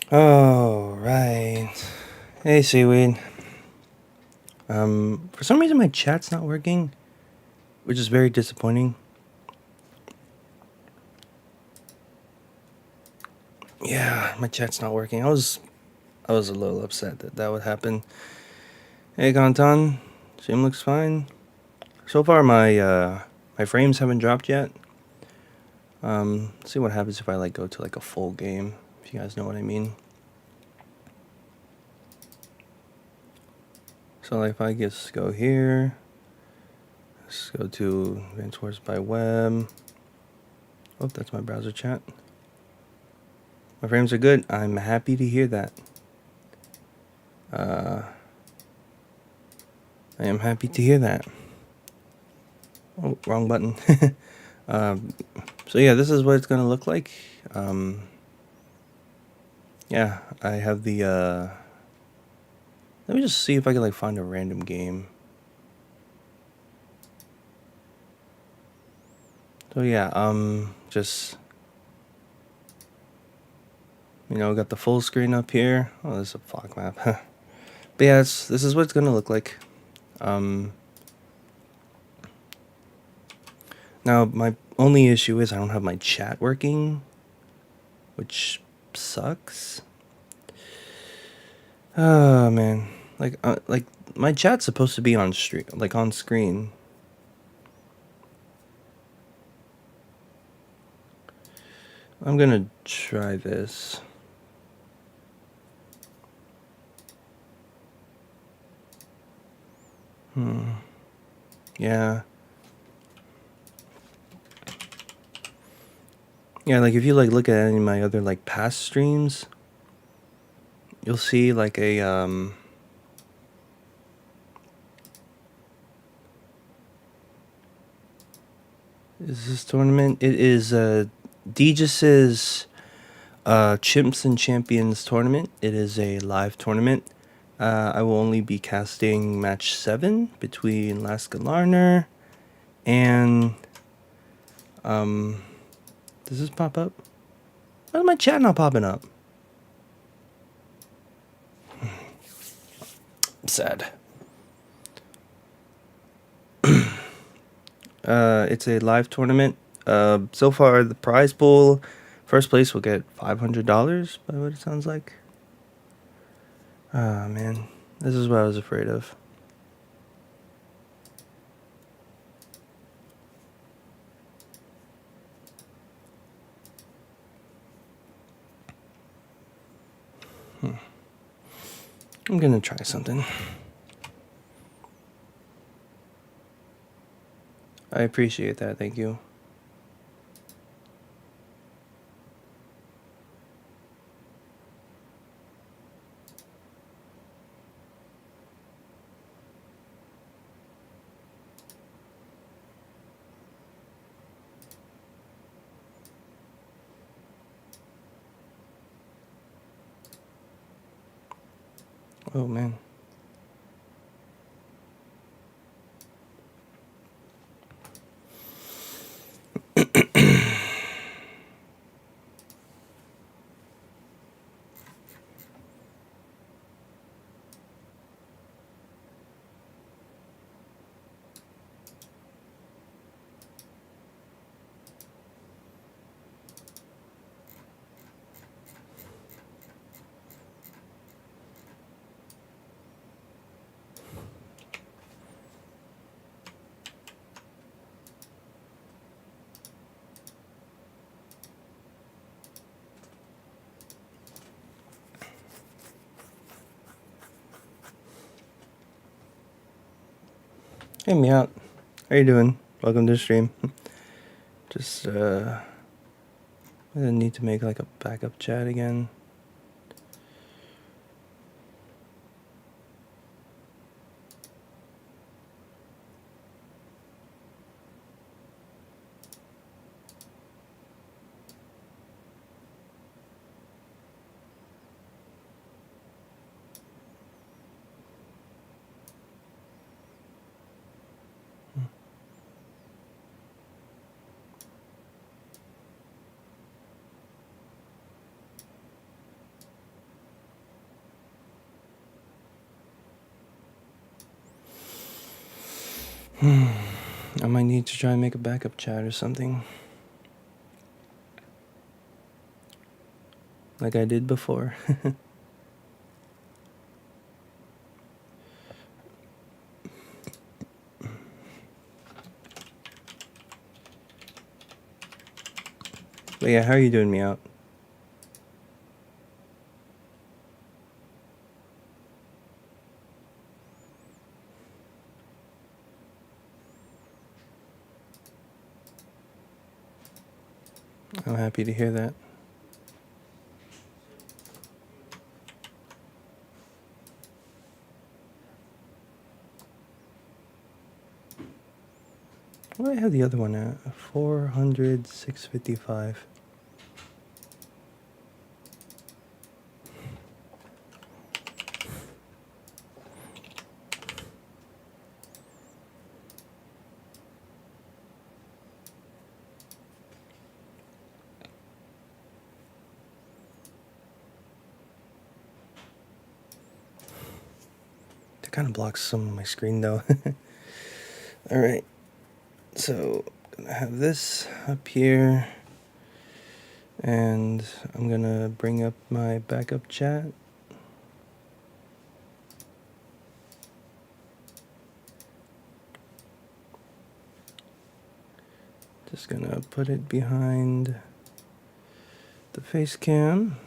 Oh, right. Hey, Seaweed. For some reason my chat's not working, which is very disappointing. Yeah, my chat's not working. I was a little upset that would happen. Hey, Gonton. Stream looks fine. So far, my frames haven't dropped yet. Let's see what happens if I like go to like a full game. If you guys know what I mean. So like if I just go here, let's go to Advanced by Web. Oh, that's my browser chat. My frames are good. I'm happy to hear that. I am happy to hear that. Oh, wrong button. So yeah, this is what it's gonna look like. Yeah, I have the. Let me just see if I can like find a random game. So yeah, just got the full screen up here. Oh, there's a fog map. But yeah, this is what it's gonna look like. Now my only issue is I don't have my chat working, which sucks. Oh man, like my chat's supposed to be on stream, like on screen. I'm gonna try this. Yeah. Yeah, like if you like look at any of my other like past streams, you'll see like a is this tournament? It is Degis's Chimps and Champions tournament. It is a live tournament. I will only be casting match 7 between LaskaLarnar and does this pop up? Why is my chat not popping up? Sad. It's a live tournament. So far the prize pool, first place will get $500 by what it sounds like. Ah, man. This is what I was afraid of. I'm gonna try something. I appreciate that, thank you. Oh, man. Hey, Meowt. How you doing? Welcome to the stream. Just, I need to make like a backup chat again. I might need to try and make a backup chat or something. Like I did before. But yeah, how are you doing me out? I'm happy to hear that. What do I have the other one at? 400, 655. That kind of blocks some of my screen though. Alright, so I'm gonna have this up here. And I'm gonna bring up my backup chat. Just gonna put it behind the face cam.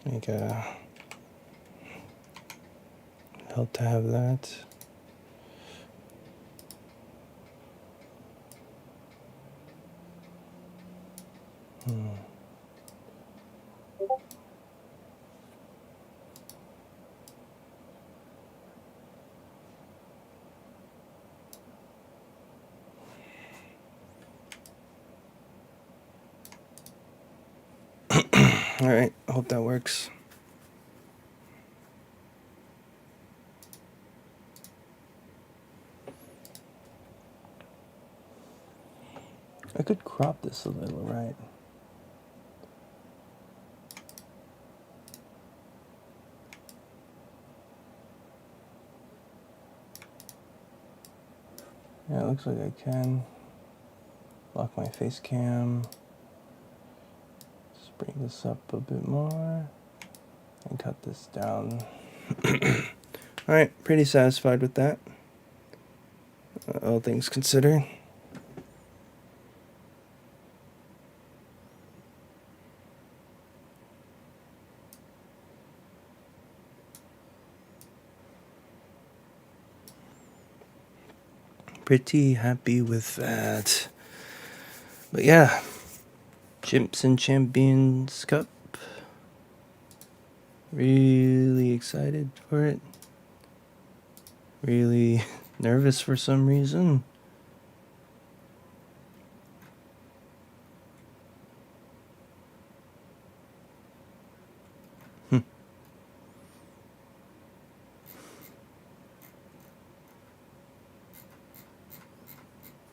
Like help to have that. Alright, I hope that works. I could crop this a little, right? Yeah, it looks like I can. Lock my face cam. Just bring this up a bit more. And cut this down. Alright, pretty satisfied with that. All things considered. Pretty happy with that. But yeah, Chimps and Champions Cup. Really excited for it. Really nervous for some reason.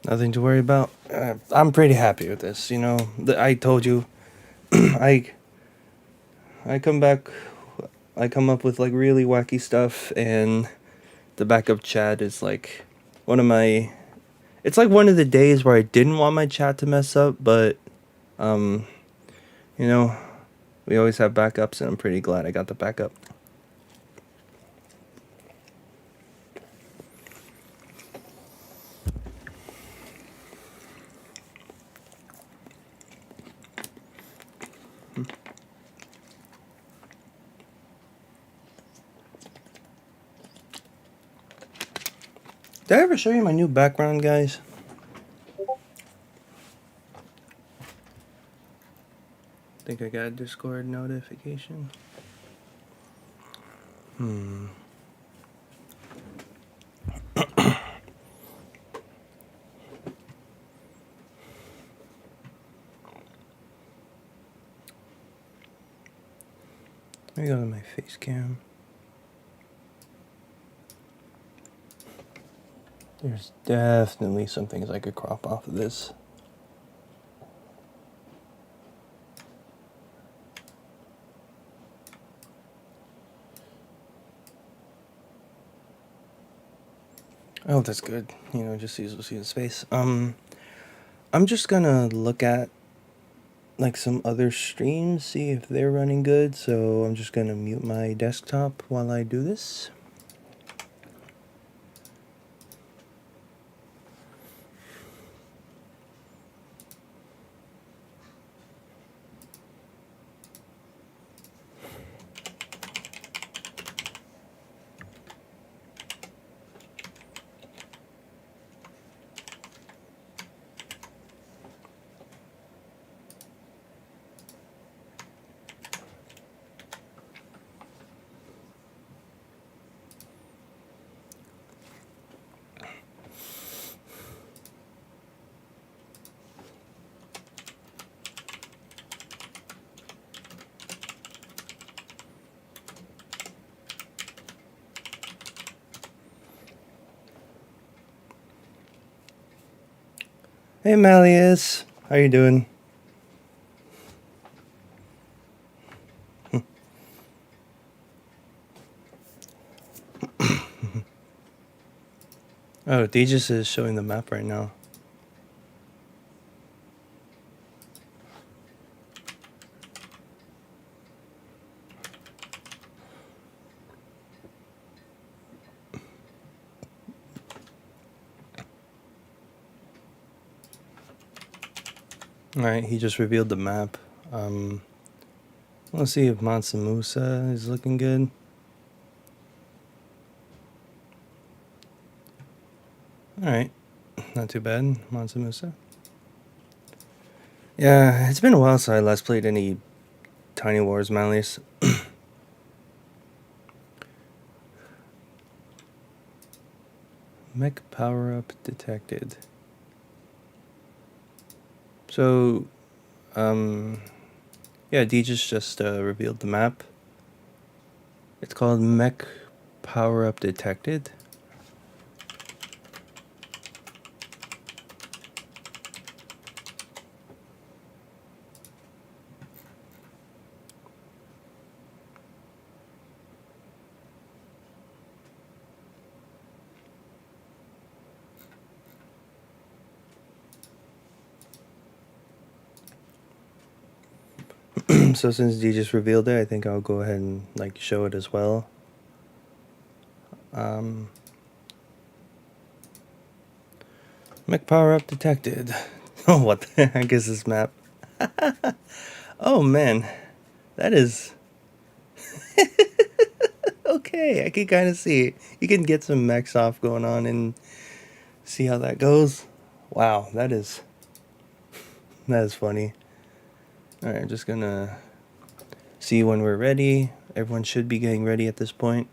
Nothing to worry about. I'm pretty happy with this. You know, I told you, I come back, I come up with like really wacky stuff, and the backup chat is like one of my. It's like one of the days where I didn't want my chat to mess up, but, you know, we always have backups, and I'm pretty glad I got the backup. Did I ever show you my new background, guys? I think I got a Discord notification. Let me go to my face cam. There's definitely some things I could crop off of this. Oh, that's good. You know, just see the space. I'm just gonna look at like some other streams, see if they're running good. So I'm just gonna mute my desktop while I do this. Hey Malleus, how you doing? Oh, Dejas is showing the map right now. Alright, he just revealed the map. Let's see if Mansa Musa is looking good. Alright, not too bad, Mansa Musa. Yeah, it's been a while since I last played any Tiny Wars Malleus. Mech power-up detected. So, yeah, Dejas just revealed the map. It's called Mech Power-up Detected. So since D just revealed it, I think I'll go ahead and like show it as well. Mech power up detected. Oh, what the heck is this map? Oh man, that is okay. I can kind of see it. You can get some mechs off going on and see how that goes. Wow, that is funny. All right, I'm just gonna see when we're ready. Everyone should be getting ready at this point.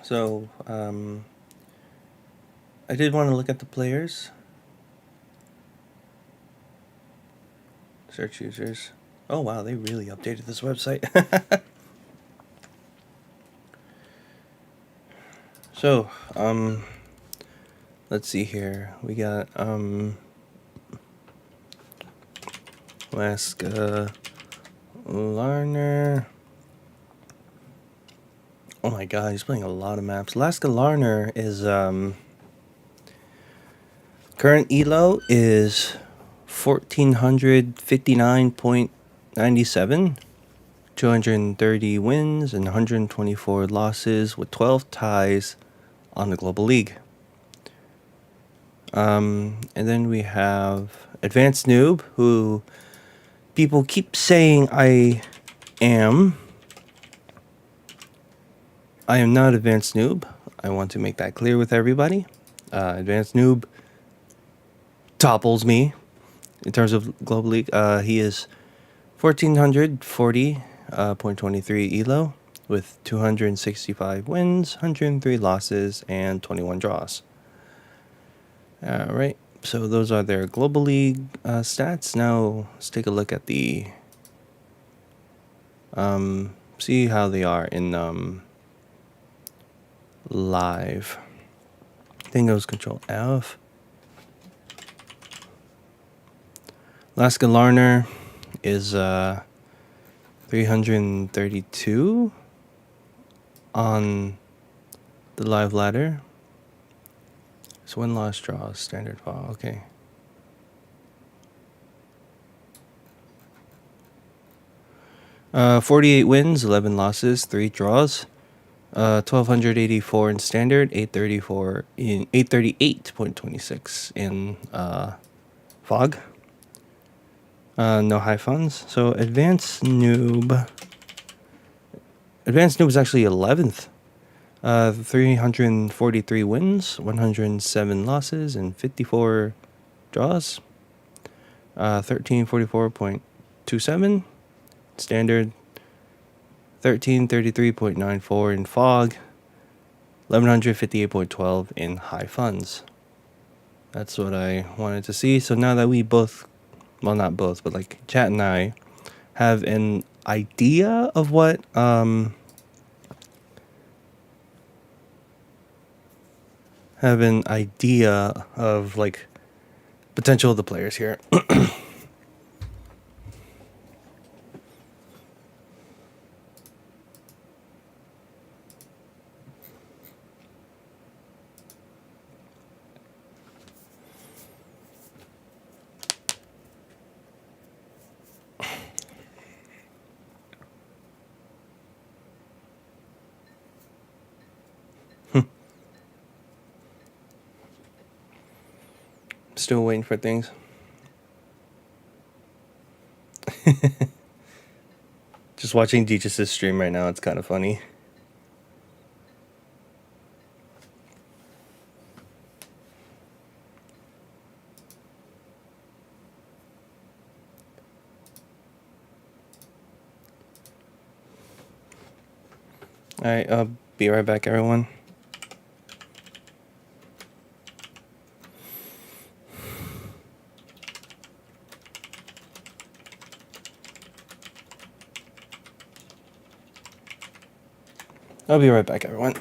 So, I did want to look at the players. Search users. Oh wow, they really updated this website. So, let's see here. We got, LaskaLarnar. Oh my god, he's playing a lot of maps. LaskaLarnar is, current elo is 1459.97. 230 wins and 124 losses with 12 ties on the Global League. And then we have AdvanceNoob, who people keep saying I am. I am not AdvanceNoob. I want to make that clear with everybody. AdvanceNoob topples me in terms of Global League. He is 1440.23 elo with 265 wins, 103 losses, and 21 draws. Alright, so those are their Global League stats. Now let's take a look at the see how they are in live. I think it was Control F. LaskaLarnar is 332 on the live ladder. So win-loss draws, standard file, okay. Uh, 48 wins, 11 losses, 3 draws. 1284 in standard, 838.26 in fog. No high funds. So AdvanceNoob is actually 11th. 343 wins, 107 losses, and 54 draws. 1344.27 standard. 1333.94 in fog. 1158.12 in high funds. That's what I wanted to see. So now that we both, well, not both, but like Chat and I have an idea of what like potential of the players here. Still waiting for things. Just watching Deech's stream right now. It's kind of funny. Alright, I'll be right back, everyone. I'll be right back, everyone.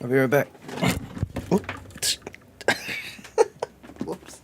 I'll be right back. Oops. Whoops.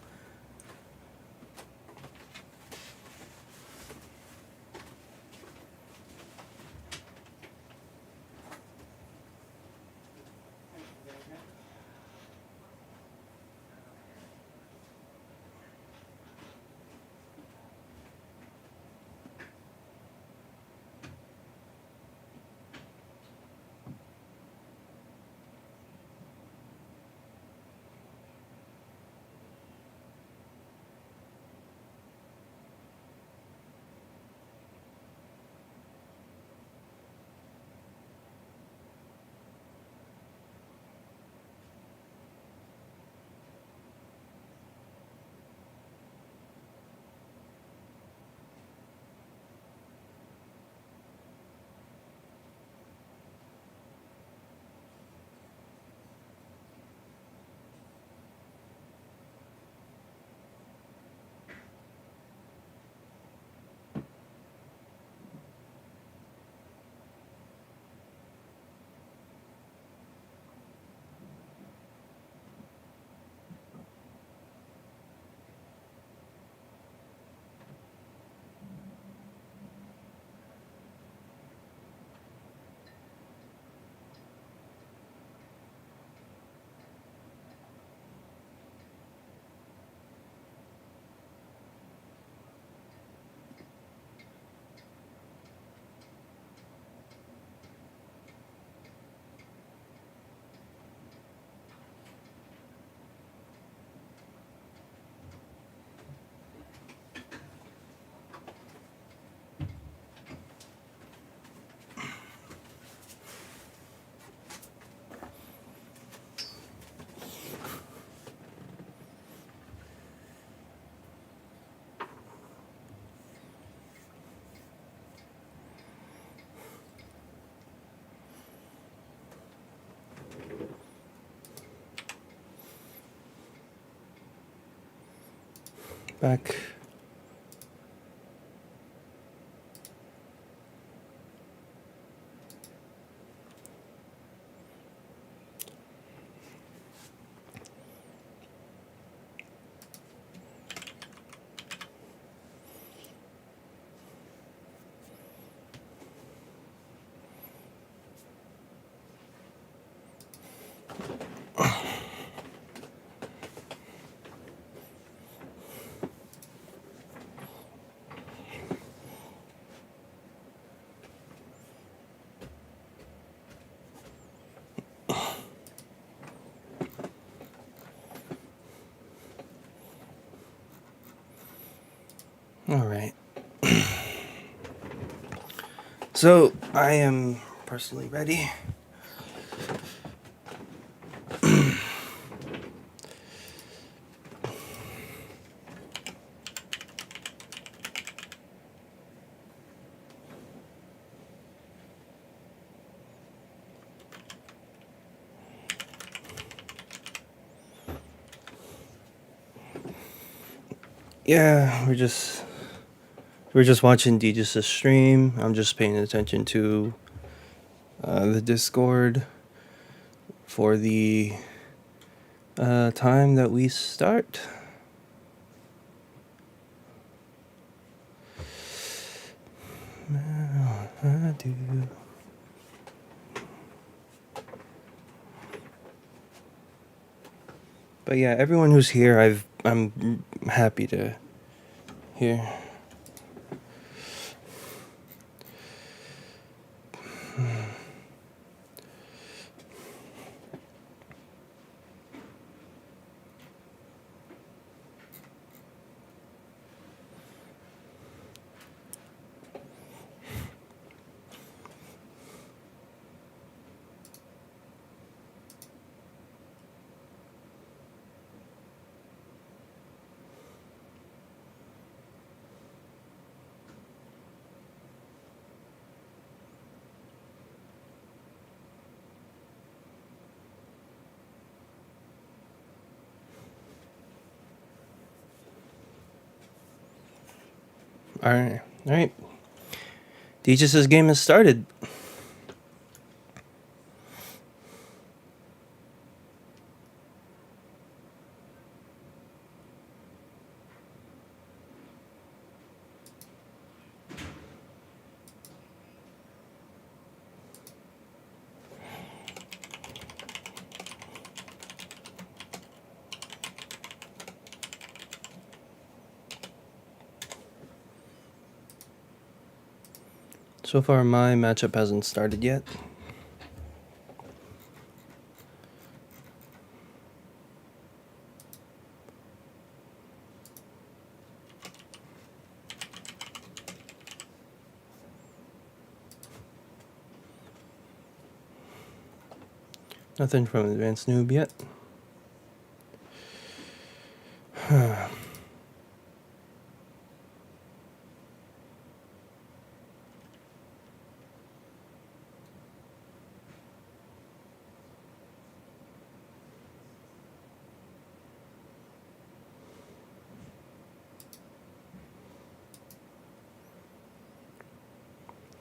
back. All right. So I am personally ready. Yeah, we're just watching DJ's stream. I'm just paying attention to the Discord for the time that we start. But yeah, everyone who's here, I'm happy to hear. All right. DJ's game has started. So far, my matchup hasn't started yet. Nothing from AdvanceNoob yet.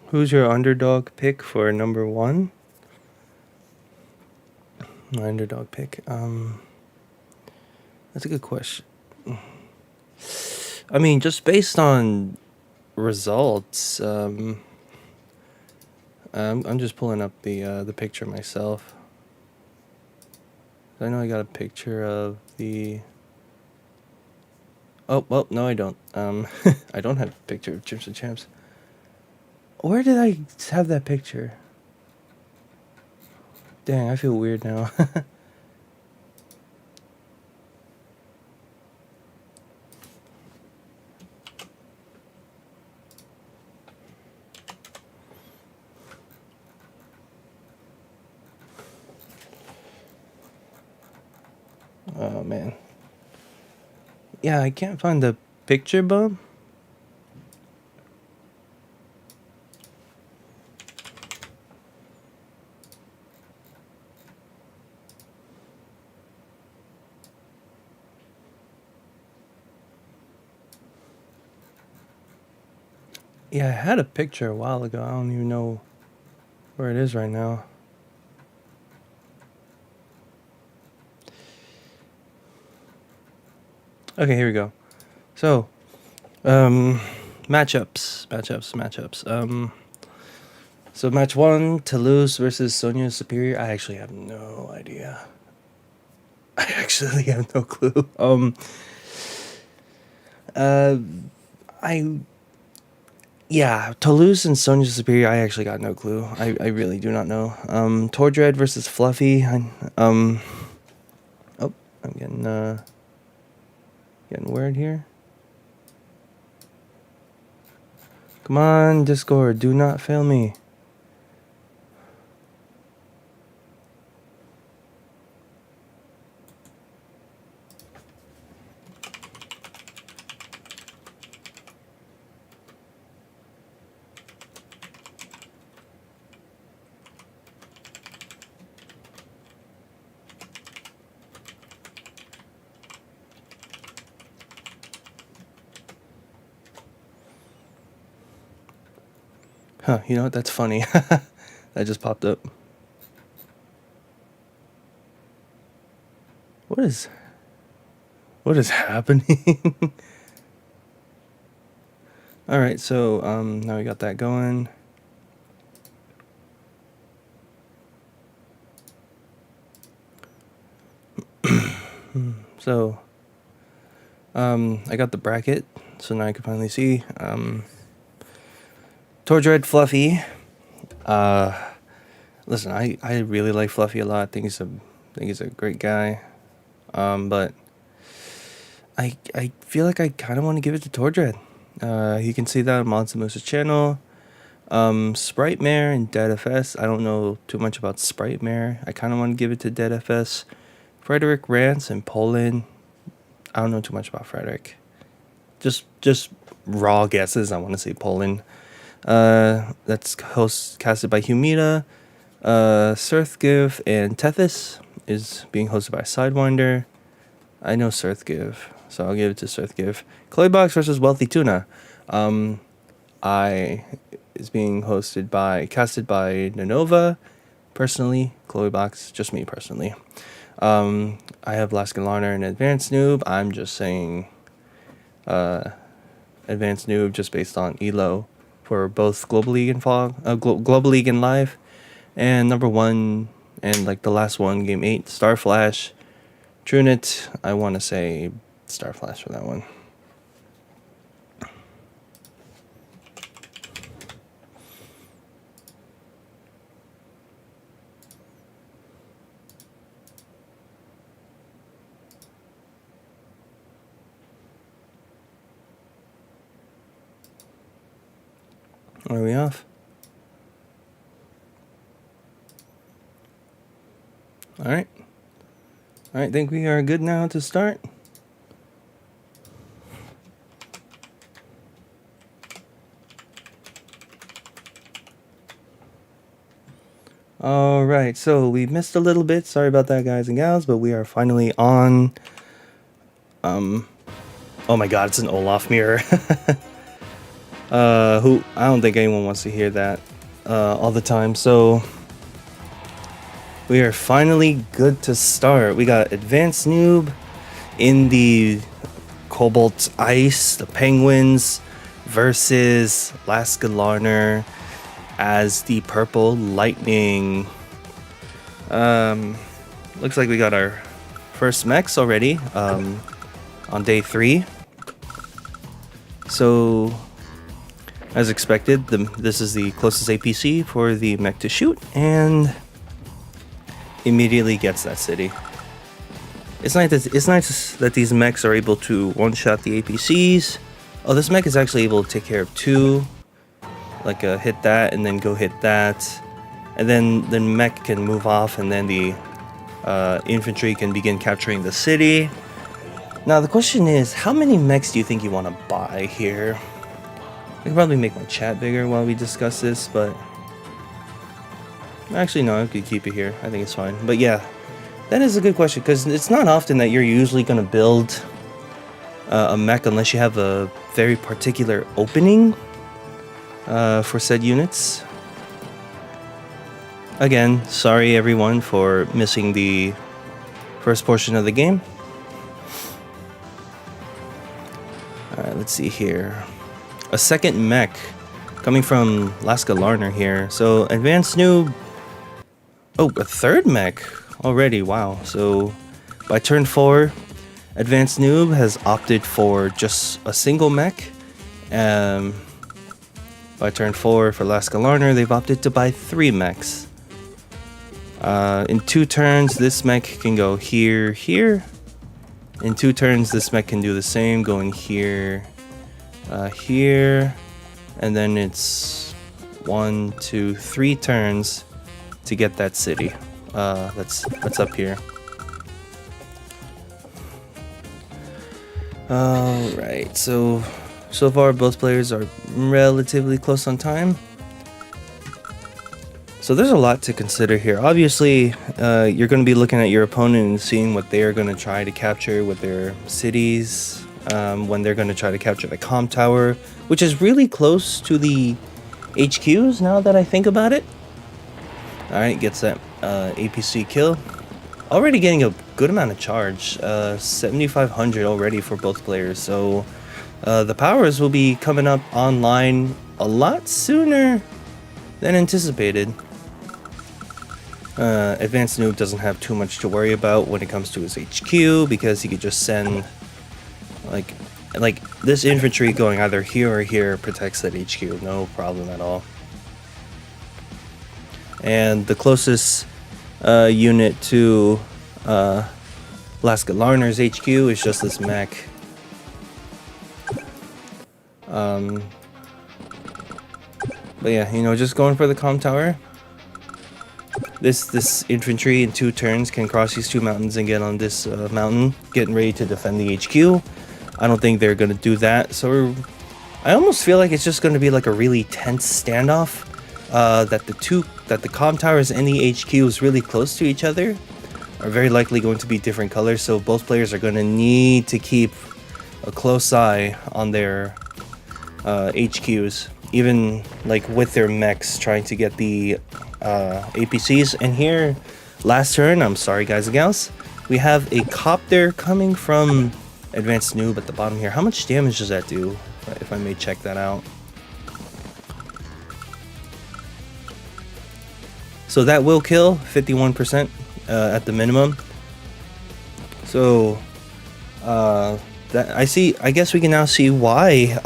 Who's your underdog pick for number one? My underdog pick. That's a good question. I mean, just based on results, I'm just pulling up the picture myself. I know I got a picture of the. Oh well, no, I don't. I don't have a picture of Chimps and Champs. Where did I have that picture? Dang, I feel weird now. Oh man. Yeah, I can't find the picture, bub. Yeah, I had a picture a while ago. I don't even know where it is right now. Okay, here we go. So, matchups. So match 1, Toulouse versus Sonia Superior. I actually have no idea. I actually have no clue. Toulouse and Sonia Superior. I actually got no clue. I really do not know. Tordred versus Fluffy. I'm getting word here. Come on, Discord, do not fail me. Huh, you know what? That's funny. That just popped up. What is happening? All right, so now we got that going. So I got the bracket, so now I can finally see. Tordred, Fluffy. Listen, I really like Fluffy a lot. I think he's a great guy. But I feel like I kind of want to give it to Tordred. You can see that on Monster Moose's channel. Sprite Mare and Dead FS. I don't know too much about Sprite Mare. I kind of want to give it to Dead FS. Frederick Rance and Poland. I don't know too much about Frederick. Just raw guesses. I want to say Poland. That's casted by Humida. Surthgive and Tethys is being hosted by Sidewinder. I know Surthgive, so I'll give it to Surthgive. Claybox versus Wealthy Tuna. Is being casted by Nanova. Personally, Claybox, just me personally. I have LaskaLarnar and AdvanceNoob. I'm just saying AdvanceNoob just based on ELO for both Global League and Global League and Live. And number 1 and like the last one, Game 8, Starflash. Trunit, I want to say Starflash for that one. Are we off? All right. I think we are good now to start. All right, so we missed a little bit. Sorry about that, guys and gals, but we are finally on. Oh my God, it's an Olaf mirror. Who I don't think anyone wants to hear that all the time. So we are finally good to start. We got AdvanceNoob in the Cobalt Ice, the Penguins, versus LaskaLarnar as the Purple Lightning. Looks like we got our first mechs already on day 3. So, as expected, this is the closest APC for the mech to shoot, and immediately gets that city. It's nice that these mechs are able to one-shot the APCs. Oh, this mech is actually able to take care of 2. Like hit that and then go hit that. And then the mech can move off and then the infantry can begin capturing the city. Now the question is, how many mechs do you think you want to buy here? I can probably make my chat bigger while we discuss this, but actually no, I could keep it here. I think it's fine. But yeah, that is a good question, because it's not often that you're usually going to build a mech unless you have a very particular opening. for said units. Again, sorry everyone for missing the first portion of the game. Alright, let's see here. A second mech coming from LaskaLarnar here. So, AdvanceNoob. Oh, a third mech already. Wow. So, by turn 4, AdvanceNoob has opted for just a single mech. By turn 4 for LaskaLarnar, they've opted to buy 3 mechs. In 2 turns, this mech can go here, here. In 2 turns, this mech can do the same, going here, here, and then it's 1, 2, 3 turns to get that city. That's up here. Alright, so far both players are relatively close on time. So there's a lot to consider here. Obviously, you're going to be looking at your opponent and seeing what they are going to try to capture with their cities, when they're going to try to capture the comm tower, which is really close to the HQs now that I think about it. Alright, gets that APC kill. Already getting a good amount of charge, 7,500 already for both players. So the powers will be coming up online a lot sooner than anticipated. AdvanceNoob doesn't have too much to worry about when it comes to his HQ, because he could just send like this infantry going either here or here protects that HQ, no problem at all. And the closest unit to LaskaLarnar's HQ is just this mech. But yeah, you know, just going for the comm tower. This infantry in 2 turns can cross these 2 mountains and get on this mountain, getting ready to defend the HQ. I don't think they're going to do that, so I almost feel like it's just going to be like a really tense standoff. That the comm towers and the HQ is really close to each other, are very likely going to be different colors, so both players are going to need to keep a close eye on their HQs, even like with their mechs, trying to get the APCs. And here, last turn, I'm sorry guys and gals, we have a copter coming from AdvanceNoob at the bottom here. How much damage does that do, if I may check that out? So that will kill 51% at the minimum. So I guess we can now see why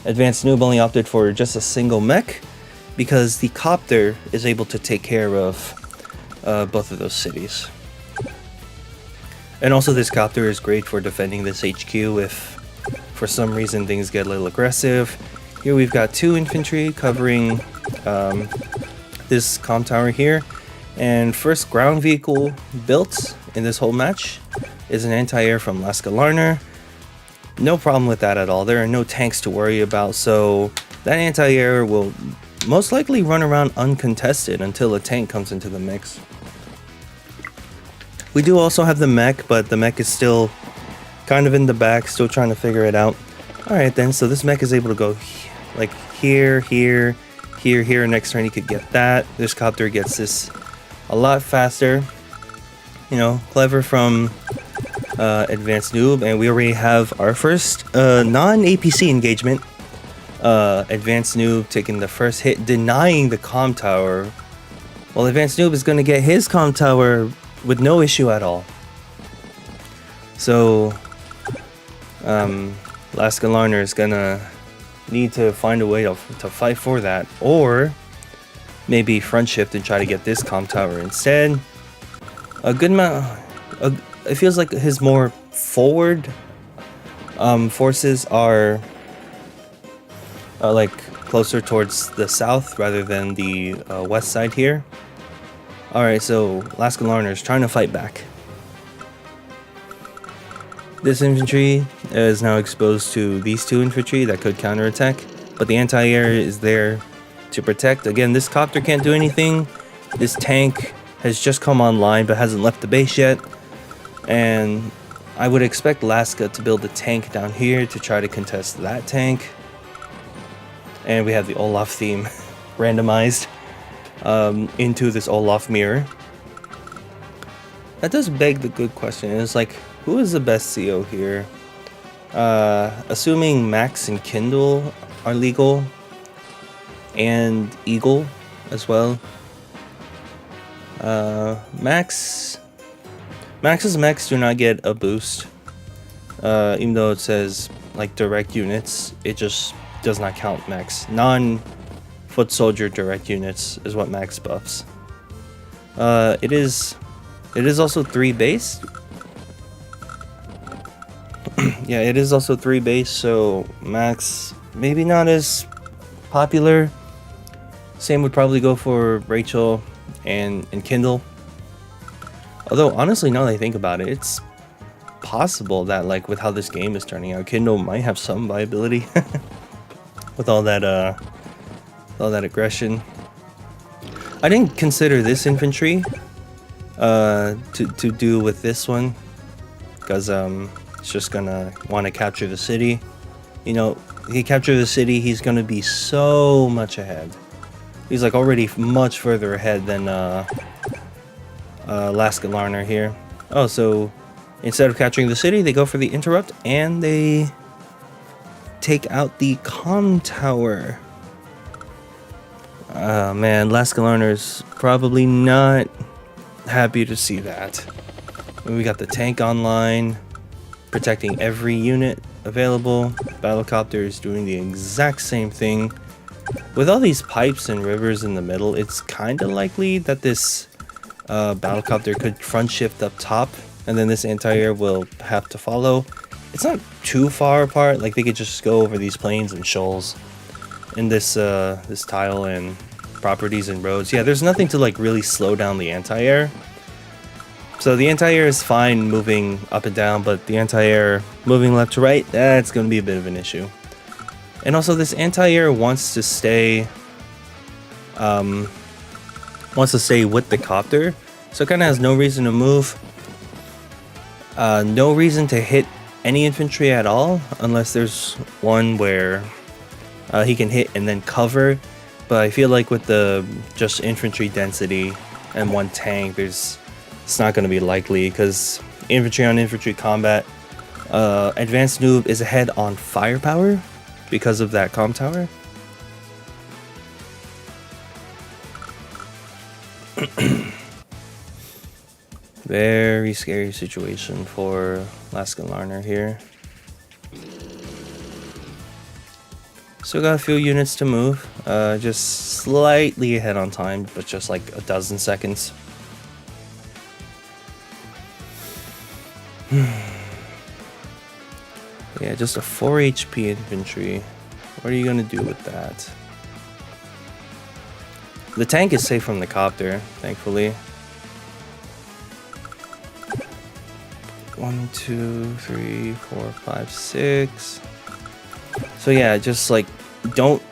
AdvanceNoob only opted for just a single mech, because the copter is able to take care of both of those cities. And also this copter is great for defending this HQ if for some reason things get a little aggressive. Here we've got 2 infantry covering this comm tower here, and first ground vehicle built in this whole match is an anti-air from LaskaLarnar. No problem with that at all. There are no tanks to worry about, so that anti-air will most likely run around uncontested until a tank comes into the mix. We do also have the mech, but the mech is still kind of in the back, still trying to figure it out. Alright then, so this mech is able to go like here, here, here, here. Next turn he could get that. This copter gets this a lot faster. You know, clever from AdvanceNoob, and we already have our first non-APC engagement. AdvanceNoob taking the first hit, denying the comm tower. Well, AdvanceNoob is going to get his comm tower with no issue at all. So, LaskaLarnar is going to need to find a way to fight for that, or maybe front shift and try to get this comm tower instead. A good amount. It feels like his more forward forces are like closer towards the south rather than the west side here. Alright, so LaskaLarnar is trying to fight back. This infantry is now exposed to these 2 infantry that could counterattack, but the anti-air is there to protect. Again, this copter can't do anything. This tank has just come online but hasn't left the base yet, and I would expect Laska to build a tank down here to try to contest that tank. And we have the Olaf theme randomized into this Olaf mirror. That does beg the good question. It's like, who is the best CO here? Assuming Max and Kindle are legal, and Eagle as well. Max's mechs do not get a boost. Even though it says like direct units, it just does not count max. Non-foot soldier direct units is what max buffs. It is also 3 base. Yeah, it is also 3 base, so max maybe not as popular. Same would probably go for Rachel and Kindle. Although honestly, now that I think about it, it's possible that like with how this game is turning out, Kindle might have some viability with all that aggression. I didn't consider this infantry to do with this one because it's just gonna want to capture the city. You know, he capture the city, he's gonna be so much ahead. He's like already much further ahead than LaskaLarnar here. Oh, so instead of capturing the city, they go for the interrupt and they take out the comm tower. Man, LaskaLarnar's probably not happy to see that. We got the tank online, protecting every unit available. Battlecopter is doing the exact same thing. With all these pipes and rivers in the middle, it's kind of likely that this battlecopter could front shift up top, and then this anti-air will have to follow. It's not too far apart, like they could just go over these plains and shoals in this this tile and properties and roads. Yeah, there's nothing to like really slow down the anti-air. So the anti-air is fine moving up and down, but the anti-air moving left to right, that's going to be a bit of an issue. And also this anti-air wants to stay with the copter, so it kind of has no reason to move. No reason to hit any infantry at all, unless there's one where he can hit and then cover. But I feel like with the just infantry density and one tank, it's not going to be likely, because infantry on infantry combat, AdvanceNoob is ahead on firepower because of that comm tower. Very scary situation for LaskaLarnar here. Still got a few units to move, just slightly ahead on time, but just like a dozen seconds. Yeah, just a 4 HP infantry. What are you gonna do with that? The tank is safe from the copter, thankfully. 1, 2, 3, 4, 5, 6. So yeah, just like don't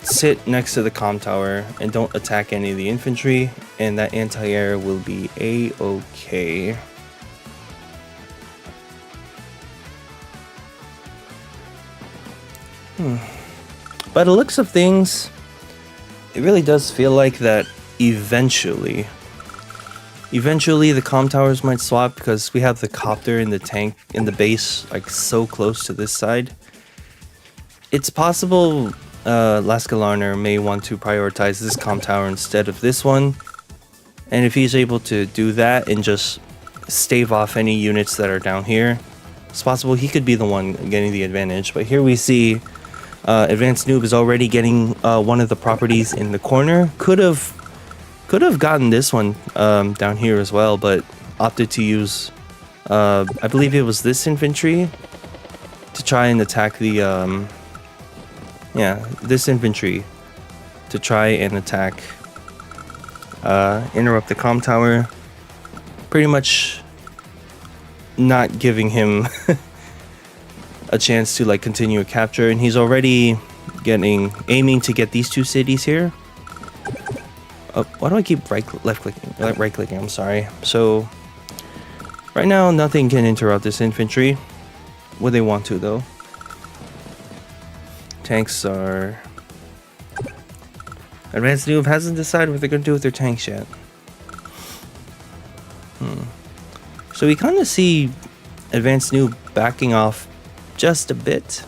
sit next to the comm tower and don't attack any of the infantry, and that anti-air will be a-okay. By the looks of things, it really does feel like that eventually the comm towers might swap, because we have the copter and the tank in the base like so close to this side. It's possible LaskaLarnar may want to prioritize this comm tower instead of this one, and if he's able to do that and just stave off any units that are down here, it's possible he could be the one getting the advantage. But here we see AdvanceNoob is already getting one of the properties in the corner. Could have gotten this one down here as well, but opted to use I believe it was this infantry to try and attack the this infantry to try and attack interrupt the comm tower, pretty much not giving him a chance to like continue a capture. And he's already aiming to get these 2 cities here. Why do I keep right clicking? I'm sorry. So right now nothing can interrupt this infantry. Would they want to though? Tanks are AdvanceNoob hasn't decided what they're going to do with their tanks yet. So we kind of see AdvanceNoob backing off just a bit.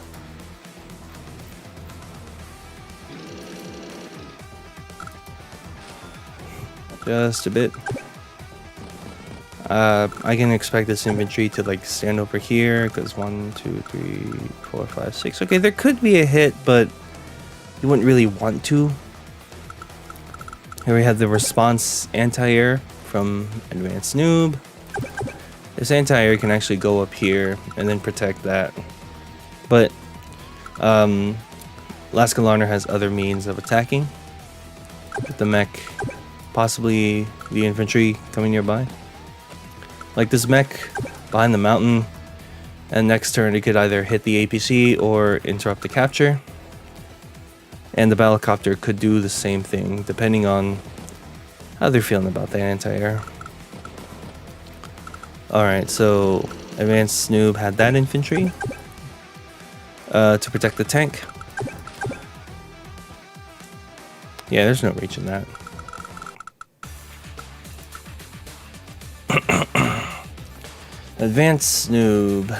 Just a bit. I can expect this infantry to like stand over here because 1, 2, 3, 4, 5, 6. Okay, there could be a hit, but you wouldn't really want to. Here we have the response anti-air from AdvanceNoob. This anti-air can actually go up here and then protect that. But LaskaLarnar has other means of attacking. With the mech, possibly the infantry coming nearby. Like this mech behind the mountain, and next turn it could either hit the APC or interrupt the capture. And the battlecopter could do the same thing, depending on how they're feeling about that anti-air. Alright, so AdvanceNoob had that infantry to protect the tank. Yeah, there's no reach in that. AdvanceNoob.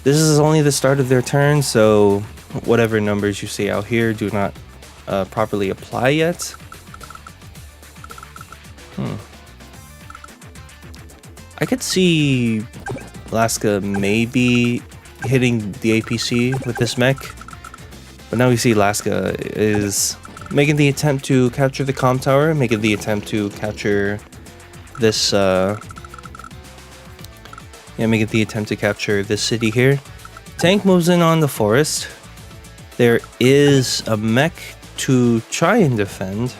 This is only the start of their turn, so whatever numbers you see out here do not properly apply yet. I could see Laska maybe hitting the APC with this mech, but now we see Laska is making the attempt to capture the comm tower, making the attempt to capture this making the attempt to capture this city here. Tank moves in on the forest. There is a mech to try and defend.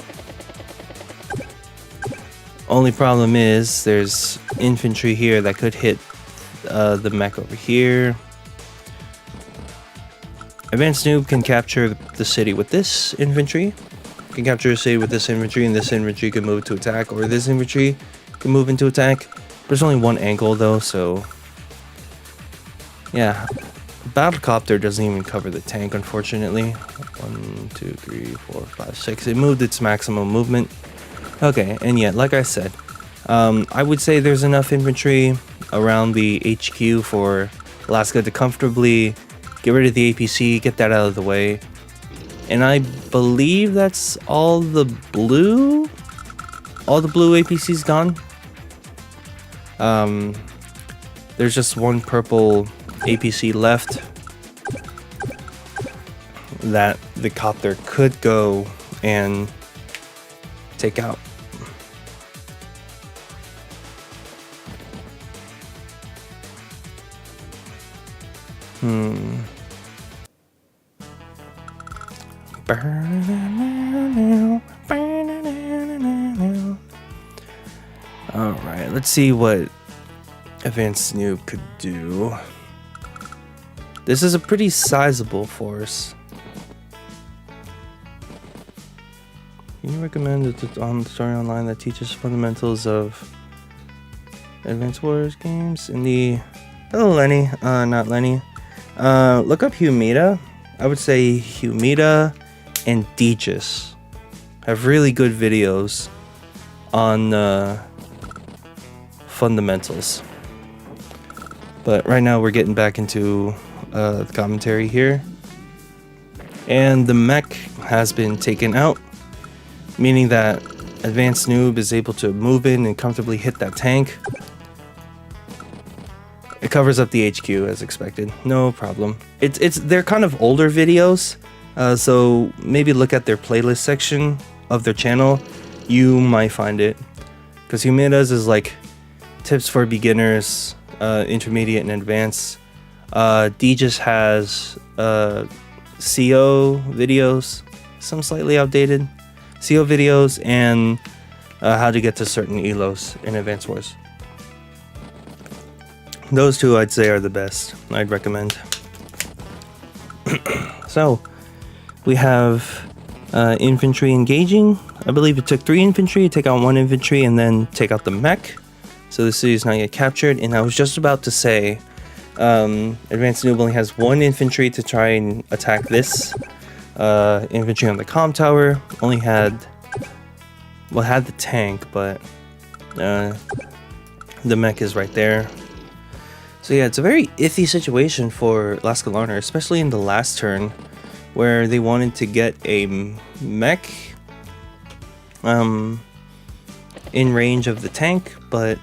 Only problem is there's infantry here that could hit the mech over here. AdvanceNoob can capture the city with this infantry. Can capture a city with this infantry, and this infantry can move to attack, or this infantry can move into attack. There's only one angle though, so yeah. Battlecopter doesn't even cover the tank, unfortunately. 1, 2, 3, 4, 5, 6. It moved its maximum movement. Okay, and yet, like I said, I would say there's enough infantry around the HQ for Laska to comfortably get rid of the APC, get that out of the way. And I believe that's all the blue APC's gone. There's just one purple APC left that the copter could go and take out. Alright, let's see what AdvanceNoob could do. This is a pretty sizable force. Can you recommend a story online that teaches fundamentals of Advanced Wars games? In the... Hello, Lenny. Not Lenny. Look up Humida. I would say Humida and Deegis have really good videos on fundamentals. But right now we're getting back into the commentary here. And the mech has been taken out, meaning that AdvanceNoob is able to move in and comfortably hit that tank. It covers up the HQ as expected, no problem. They're kind of older videos, so maybe look at their playlist section of their channel. You might find it, because Humida's is like tips for beginners, intermediate and advanced. Deegis has CO videos, some slightly outdated CO videos, and how to get to certain elos in Advance Wars. Those two I'd say are the best. I'd recommend. So we have infantry engaging. I believe it took 3 infantry to take out 1 infantry and then take out the mech. So the city is not yet captured. And I was just about to say, AdvanceNoob only has 1 infantry to try and attack this infantry on the comm tower. Only had, well, had the tank, but the mech is right there. So yeah, it's a very iffy situation for LaskaLarnar, especially in the last turn, where they wanted to get a mech in range of the tank, but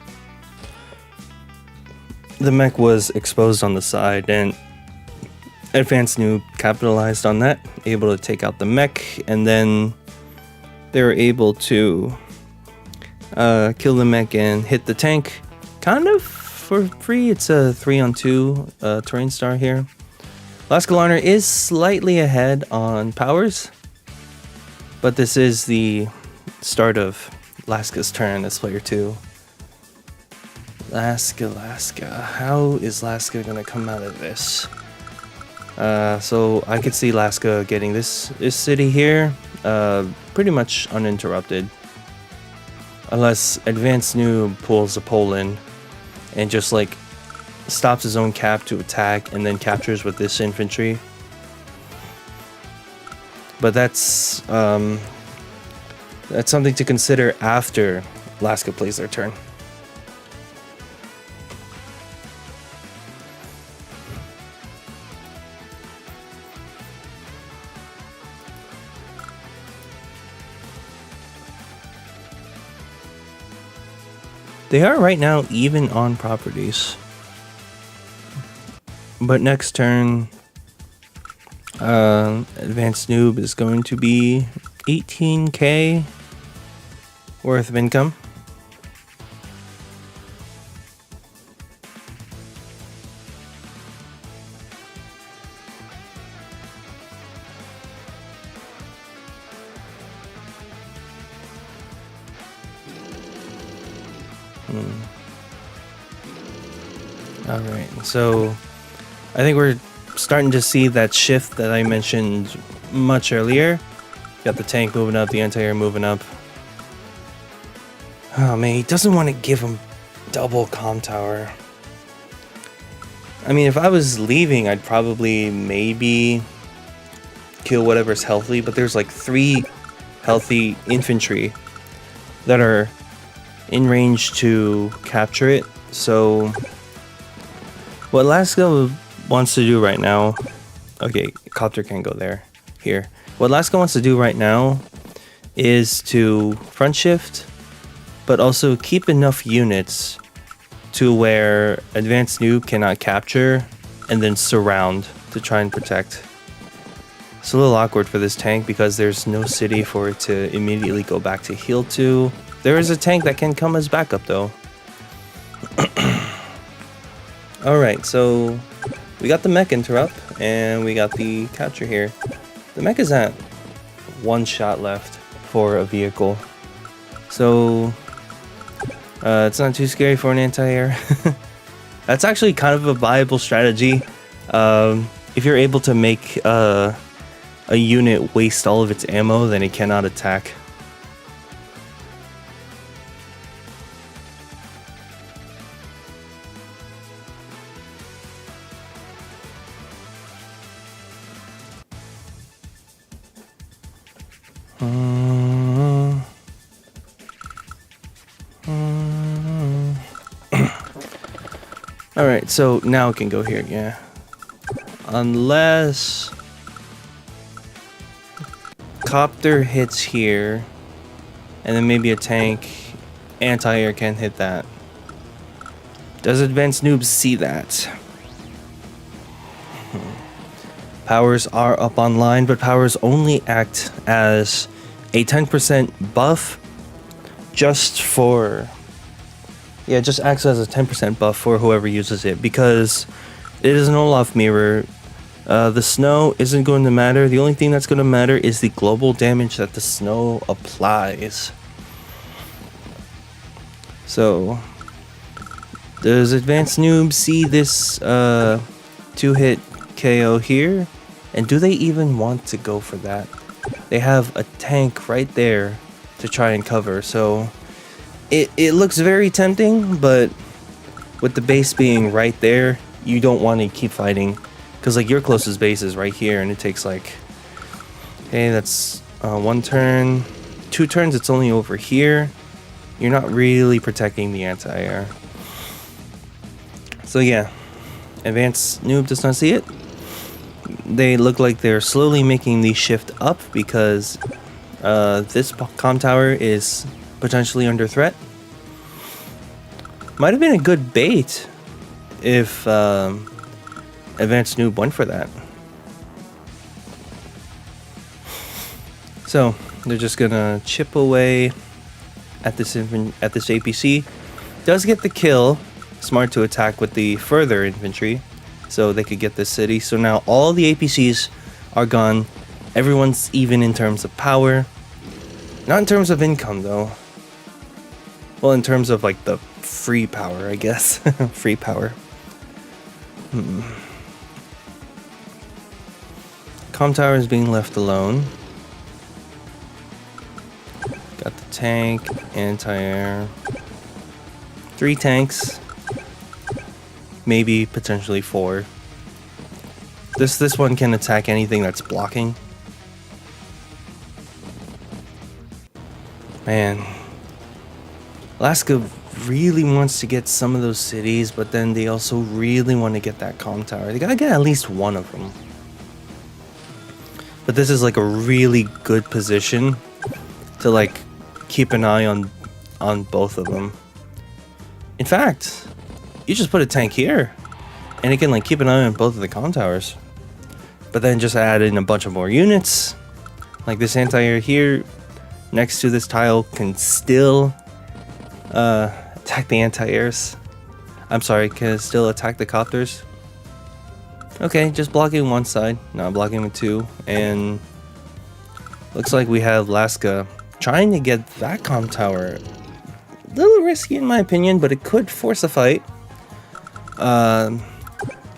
the mech was exposed on the side, and AdvanceNoob capitalized on that, able to take out the mech, and then they were able to kill the mech and hit the tank kind of for free. It's a 3-on-2 terrain star here. LaskaLarnar is slightly ahead on powers, but this is the start of Laska's turn as player 2. Laska. How is Laska gonna come out of this? So I could see Laska getting this city here pretty much uninterrupted, unless AdvanceNoob pulls a Poland and just like stops his own cap to attack and then captures with this infantry. But that's something to consider after Laska plays their turn. They are right now even on properties. But next turn, AdvanceNoob is going to be 18k worth of income. Alright, so I think we're starting to see that shift that I mentioned much earlier. Got the tank moving up, the anti-air moving up. Oh man, he doesn't want to give him double comm tower. I mean, if I was leaving, I'd probably maybe kill whatever's healthy, but there's like 3 healthy infantry that are in range to capture it. So what Laska wants to do right now, okay, copter can't go there, here. What Laska wants to do right now is to front shift, but also keep enough units to where AdvanceNoob cannot capture and then surround to try and protect. It's a little awkward for this tank because there's no city for it to immediately go back to heal to. There is a tank that can come as backup though. Alright, so we got the mech interrupt and we got the capture here. The mech is at 1 shot left for a vehicle. So it's not too scary for an anti-air. That's actually kind of a viable strategy. If you're able to make a unit waste all of its ammo, then it cannot attack. Alright, so now it can go here, yeah. Unless copter hits here, and then maybe a tank, anti-air can hit that. Does AdvanceNoob see that? Powers are up online, but powers only act as a 10% buff just for... Yeah, it just acts as a 10% buff for whoever uses it, because it is an Olaf mirror. The snow isn't going to matter. The only thing that's going to matter is the global damage that the snow applies. So, does AdvanceNoob see this 2-hit KO here? And do they even want to go for that? They have a tank right there to try and cover, so... It looks very tempting, but with the base being right there, you don't want to keep fighting. Because like your closest base is right here, and it takes like Okay, that's 1 turn. 2 turns, it's only over here. You're not really protecting the anti-air. So yeah, AdvanceNoob does not see it. They look like they're slowly making the shift up because this comm tower is potentially under threat. Might have been a good bait if AdvanceNoob went for that. So they're just gonna chip away at this APC. Does get the kill. Smart to attack with the further infantry, so they could get this city. So now all the APCs are gone. Everyone's even in terms of power. Not in terms of income though. Well, in terms of like the free power, I guess. Free power. Comm tower is being left alone. Got the tank, anti-air. 3 tanks. Maybe potentially 4. This one can attack anything that's blocking. Man, Laska really wants to get some of those cities, but then they also really want to get that comm tower. They gotta get at least one of them. But this is like a really good position to like keep an eye on both of them. In fact, you just put a tank here and it can like keep an eye on both of the comm towers. But then just add in a bunch of more units. Like this anti-air here next to this tile can still attack the anti-airs. I'm sorry, can still attack the copters. Okay, just blocking one side, not blocking with 2. And looks like we have Laska trying to get that comm tower. A little risky in my opinion, but it could force a fight.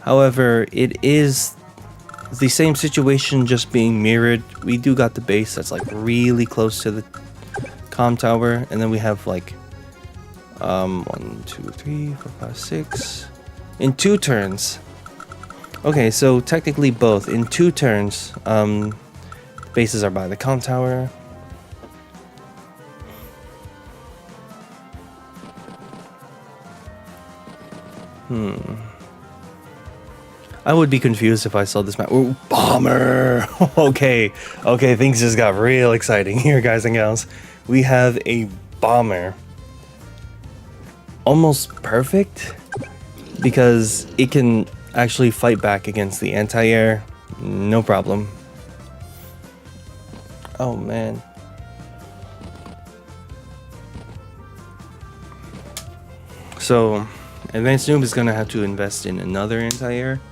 However, it is the same situation just being mirrored. We do got the base that's like really close to the comm tower, and then we have like 1, 2, 3, 4, 5, 6 in 2 turns. Okay, so technically both in 2 turns. Bases are by the comm tower. I would be confused if I saw this map. Ooh, bomber! Okay, things just got real exciting here, guys and gals. We have a bomber. Almost perfect, because it can actually fight back against the anti-air. No problem. Oh, man. So AdvanceNoob is going to have to invest in another anti-air.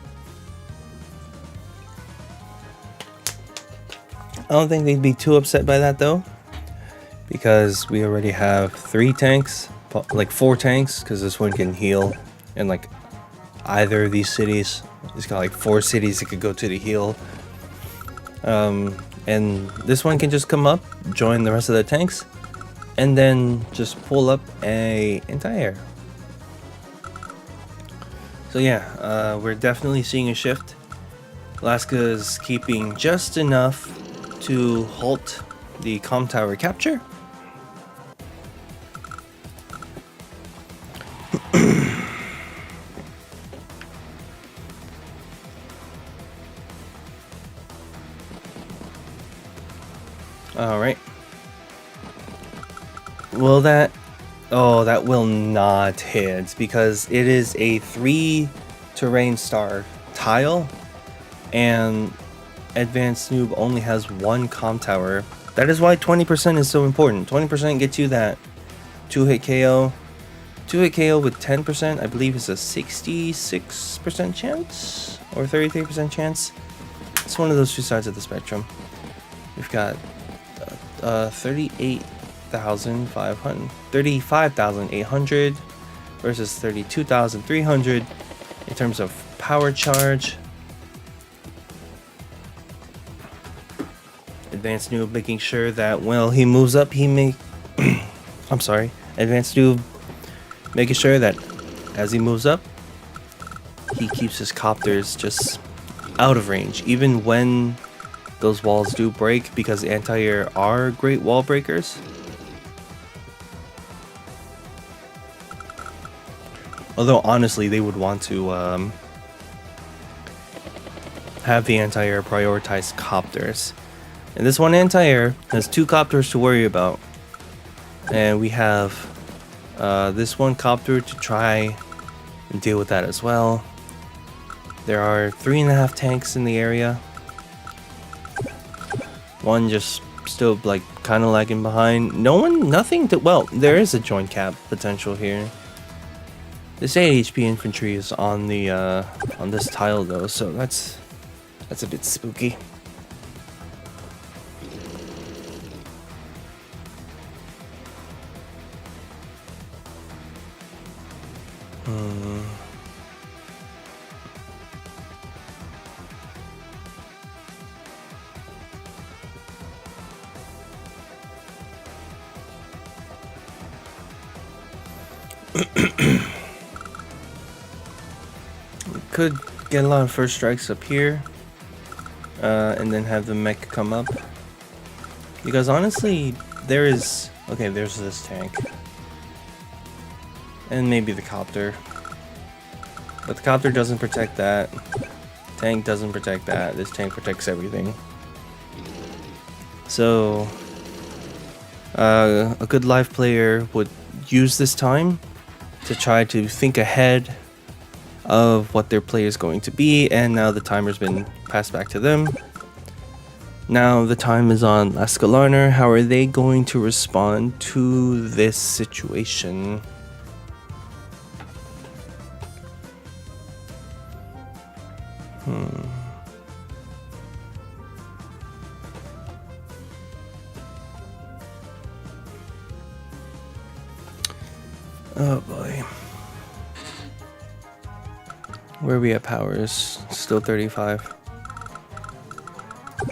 I don't think they'd be too upset by that though, because we already have 3 tanks, like 4 tanks, because this one can heal in like either of these cities. It's got like 4 cities it could go to heal. And this one can just come up, join the rest of the tanks, and then just pull up a anti-air. So yeah, we're definitely seeing a shift. Laska's keeping just enough to halt the comm tower capture. All right. Will that? Oh, that will not hit because it is a 3 terrain star tile, and AdvanceNoob only has 1 comm tower. That is why 20% is so important. 20% gets you that 2-hit KO. 2-hit KO with 10%, I believe, is a 66% chance or 33% chance. It's one of those 2 sides of the spectrum. We've got 35,800 versus 32,300 in terms of power charge. AdvanceNoob making sure that when he moves up, I'm sorry, AdvanceNoob making sure that as he moves up, he keeps his copters just out of range, even when those walls do break because anti-air are great wall breakers. Although honestly, they would want to have the anti-air prioritize copters. And this one anti-air has 2 copters to worry about. And we have this one copter to try and deal with that as well. There are 3.5 tanks in the area. One just still like kind of lagging behind. Nothing to, well, there is a joint cap potential here. This 8 HP infantry is on the on this tile though, so that's a bit spooky. Could get a lot of first strikes up here, and then have the mech come up. Because honestly, there's this tank. And maybe the copter. But the copter doesn't protect that. Tank doesn't protect that. This tank protects everything. So, a good live player would use this time to try to think ahead of what their play is going to be, and now the timer's been passed back to them. Now the time is on LaskaLarnar. How are they going to respond to this situation? Oh boy. Where are we at powers? Still 35.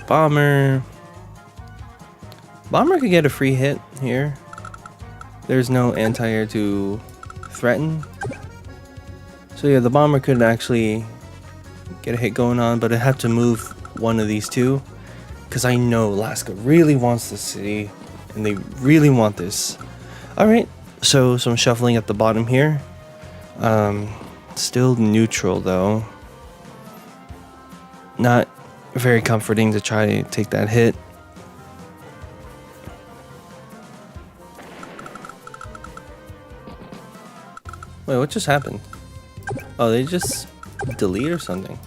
Bomber. Bomber could get a free hit here. There's no anti-air to threaten. So yeah, the bomber could actually get a hit going on, but I have to move one of these two. Because I know Laska really wants this city, and they really want this. Alright, so some shuffling at the bottom here. Still neutral though. Not very comforting to try to take that hit. Wait, what just happened? Oh, they just delete or something.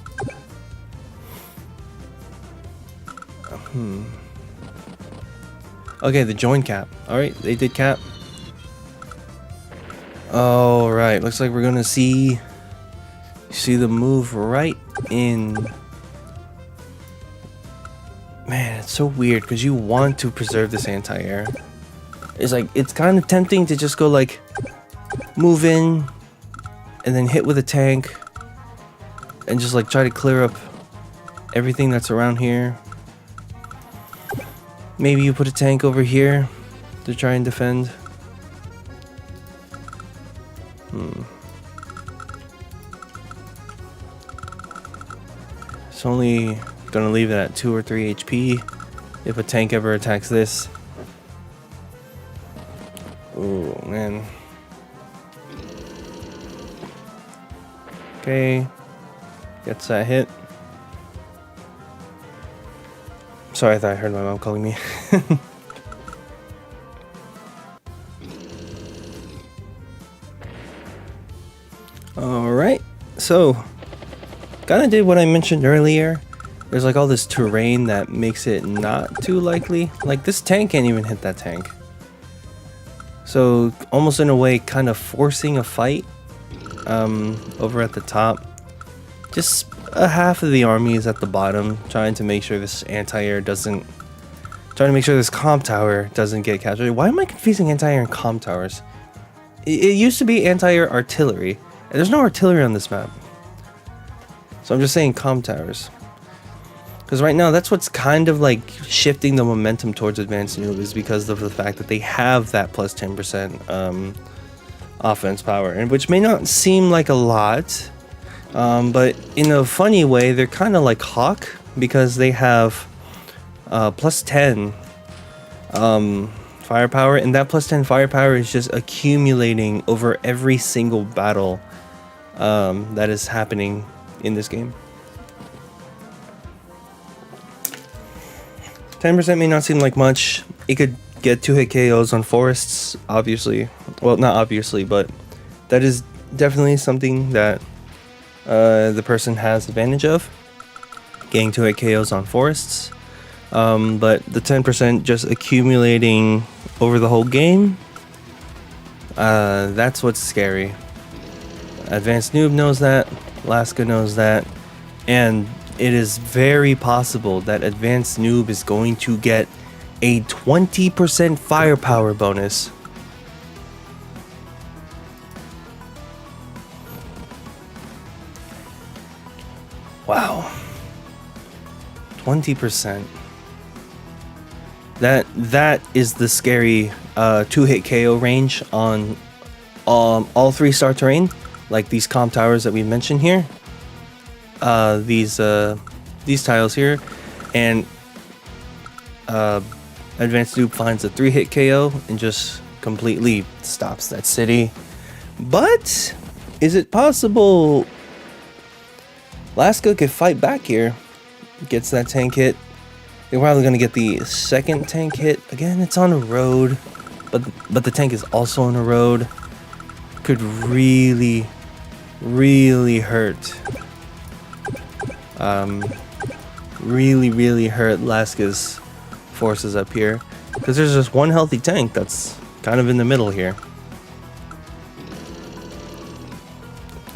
Okay, the join cap. Alright, they did cap. Alright, looks like we're gonna see the move right in. Man, it's so weird because you want to preserve this anti-air. It's like, it's kind of tempting to just go like move in and then hit with a tank and just like try to clear up everything that's around here. Maybe you put a tank over here to try and defend. It's only gonna leave it at 2 or 3 HP if a tank ever attacks this. Oh man. Okay, gets that hit. Sorry, I thought I heard my mom calling me. Alright, so kind of did what I mentioned earlier. There's like all this terrain that makes it not too likely. Like this tank can't even hit that tank. So almost in a way kind of forcing a fight over at the top. Just a half of the army is at the bottom, trying to make sure this anti-air doesn't... Trying to make sure this comm tower doesn't get captured. Why am I confusing anti-air and comm towers? It used to be anti-air artillery. And there's no artillery on this map. So I'm just saying comm towers. Because right now, that's what's kind of like shifting the momentum towards AdvanceNoob, is because of the fact that they have that plus 10% offense power. And which may not seem like a lot, but in a funny way, they're kind of like Hawk, because they have plus 10 firepower, and that plus 10 firepower is just accumulating over every single battle that is happening in this game. 10% may not seem like much. It could get 2-hit KOs on forests, obviously. Well, not obviously, but that is definitely something that the person has advantage of, getting 2-hit KOs on forests. But the 10% just accumulating over the whole game, that's what's scary. AdvanceNoob knows that, Laska knows that, and it is very possible that AdvanceNoob is going to get a 20% firepower bonus. Wow. 20%. That is the scary 2-hit KO range on all 3-star terrain, like these comp towers that we mentioned here. These tiles here, and AdvanceNoob finds a 3-hit KO and just completely stops that city. But is it possible Laska could fight back here? Gets that tank hit. They're probably gonna get the second tank hit. Again, it's on a road, but the tank is also on a road. Could really hurt. Really hurt Laska's forces up here, because there's just one healthy tank that's kind of in the middle here.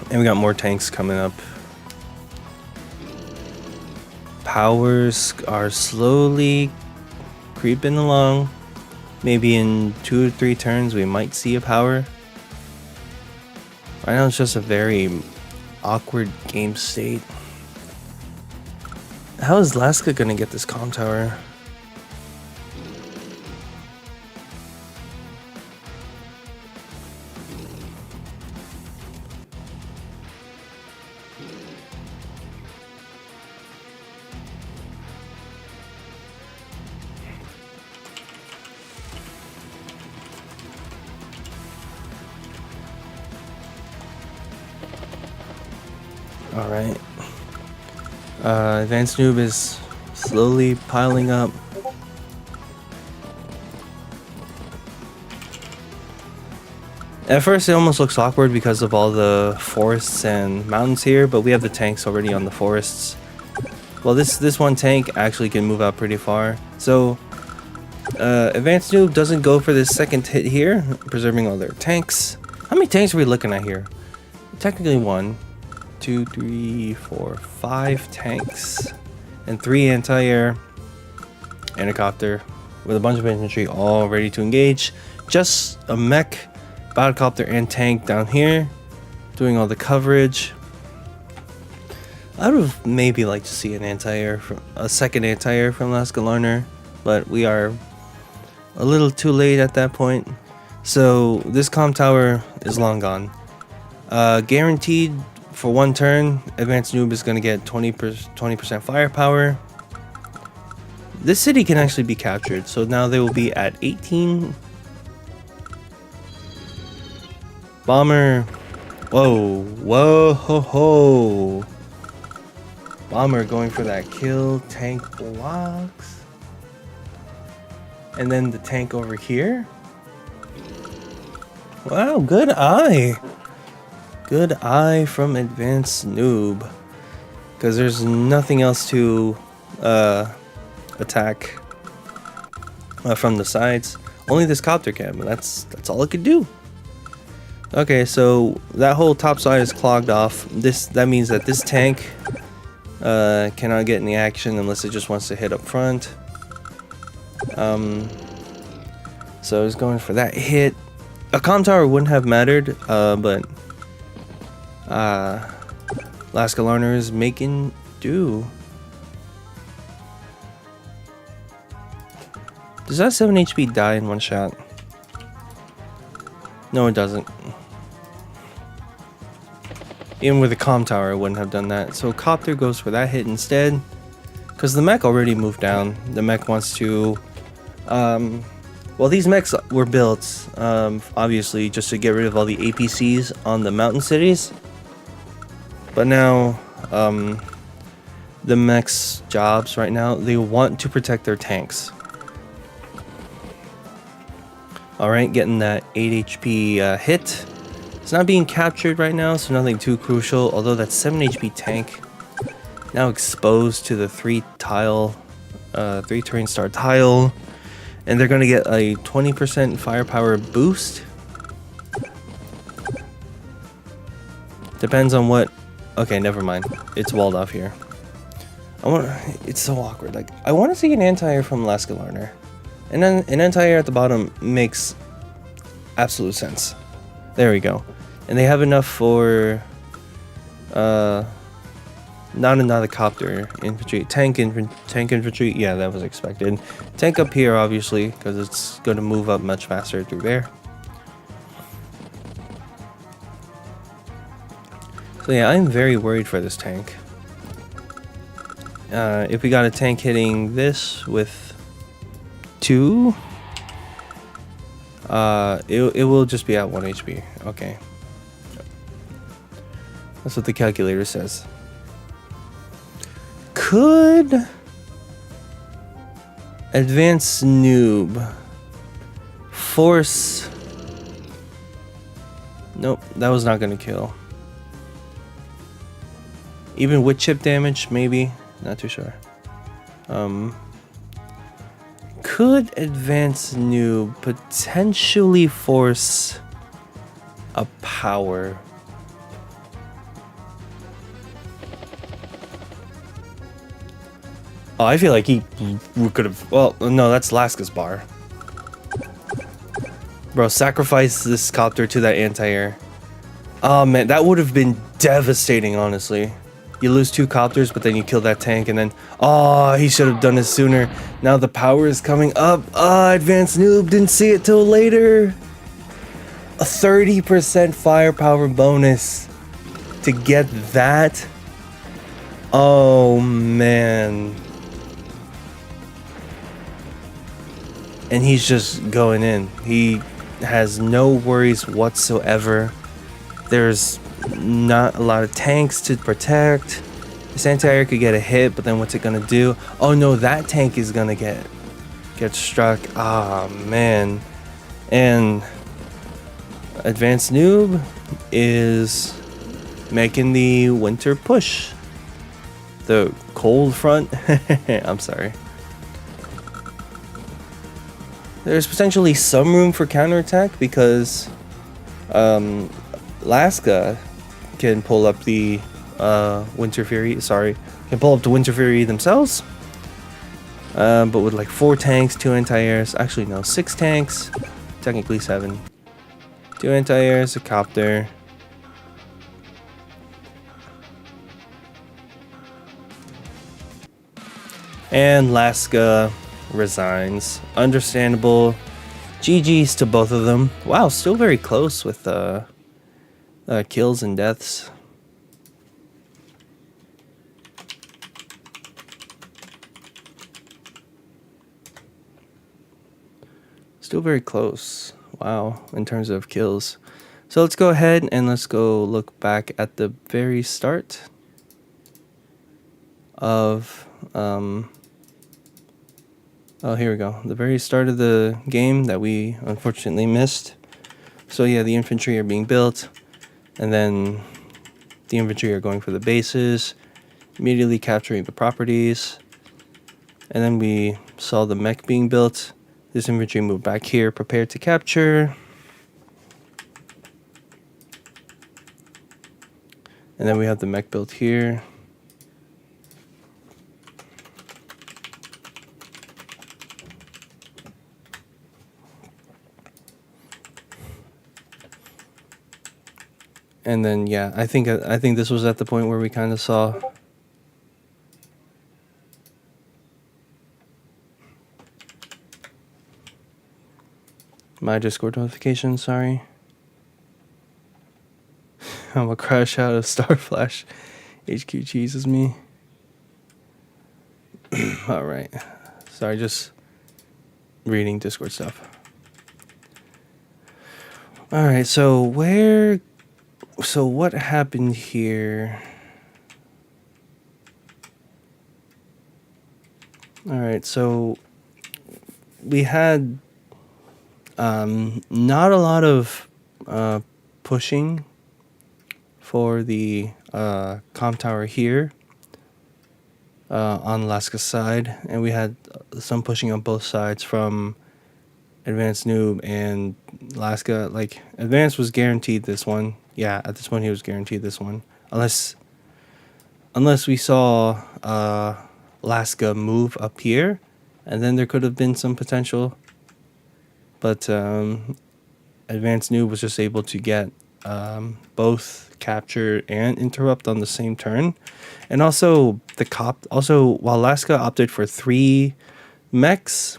And we got more tanks coming up. Powers are slowly creeping along. Maybe in 2 or 3 turns we might see a power. Right now it's just a very awkward game state. How is Laska gonna get this comm tower? Alright. AdvanceNoob is slowly piling up. At first it almost looks awkward because of all the forests and mountains here, but we have the tanks already on the forests. Well, this one tank actually can move out pretty far. So AdvanceNoob doesn't go for this second hit here, preserving all their tanks. How many tanks are we looking at here? Technically 1, 2, 3, 4, 5 tanks and 3 anti-air and a copter with a bunch of infantry all ready to engage. Just a mech, battlecopter, and tank down here doing all the coverage. I would have maybe liked to see an anti-air, a second anti-air from LaskaLarnar, but we are a little too late at that point. So this comm tower is long gone. Guaranteed for 1 turn, AdvanceNoob is going to get 20% firepower. This city can actually be captured, so now they will be at 18. Bomber. Whoa, ho, ho. Bomber going for that kill. Tank blocks. And then the tank over here. Wow, good eye. Good eye from AdvanceNoob. Because there's nothing else to attack from the sides. Only this copter can, but that's all it could do. Okay, so that whole top side is clogged off. That means that this tank cannot get any action unless it just wants to hit up front. So he's going for that hit. A comm tower wouldn't have mattered, but LaskaLarnar is making do. Does that 7 HP die in 1 shot? No, it doesn't. Even with a comm tower, it wouldn't have done that. So Copter goes for that hit instead. because the mech already moved down. The mech wants to, well, these mechs were built, obviously, just to get rid of all the APCs on the mountain cities. But now, the mechs' jobs right now, they want to protect their tanks. Alright, getting that 8 HP hit. It's not being captured right now, so nothing too crucial, although that 7 HP tank now exposed to the 3 terrain star tile, and they're gonna get a 20% firepower boost. Depends on what. Okay, never mind. It's walled off here. It's so awkward. Like, I want to see an anti-air from LaskaLarnar, and then an anti-air at the bottom makes absolute sense. There we go. And they have enough for not another copter infantry, tank infantry. Yeah, that was expected. Tank up here, obviously, because it's going to move up much faster through there. So yeah, I'm very worried for this tank. If we got a tank hitting this with 2, it will just be at 1 HP. Okay. That's what the calculator says. Could AdvanceNoob force... Nope, that was not going to kill. Even with chip damage, maybe. Not too sure. Could AdvanceNoob potentially force a power? Oh, I feel like he could have. Well, no, that's Laska's bar. Bro, sacrifice this copter to that anti-air. Oh man, that would have been devastating, honestly. You lose 2 copters, but then you kill that tank, and then... Oh, he should have done this sooner. Now the power is coming up. AdvanceNoob didn't see it till later. A 30% firepower bonus to get that. Oh, man. And he's just going in. He has no worries whatsoever. There's not a lot of tanks to protect. This anti-air could get a hit, but then what's it gonna do? Oh no, that tank is gonna get struck. Ah, man. And AdvanceNoob is making the winter push. The cold front. I'm sorry. There's potentially some room for counterattack because Laska can pull up the Winter Fury. Sorry, can pull up the Winter Fury themselves. But with like 4 tanks, 2 anti-airs. Actually, no, 6 tanks. Technically 7. 2 anti-airs, a copter. And Laska resigns. Understandable. GG's to both of them. Wow, still very close with kills and deaths. Still very close. Wow, in terms of kills. So let's go ahead and let's go look back at the very start of oh, here we go. The very start of the game that we unfortunately missed. So yeah, the infantry are being built, and then the infantry are going for the bases, immediately capturing the properties, and then we saw the mech being built. This infantry moved back here, prepared to capture. And then we have the mech built here. And then yeah, I think this was at the point where we kind of saw my Discord notification, sorry. I'm gonna crash out of Star Flash. HQ cheeses me. All right. Sorry, just reading Discord stuff. All right, so what happened here? All right, so we had not a lot of pushing for the comm tower here on Laska's side, and we had some pushing on both sides from AdvanceNoob and Laska. Like, Advance was guaranteed this one. Yeah, at this point he was guaranteed this one, unless we saw Laska move up here, and then there could have been some potential. But AdvanceNoob was just able to get both capture and interrupt on the same turn. And also while Laska opted for 3 mechs,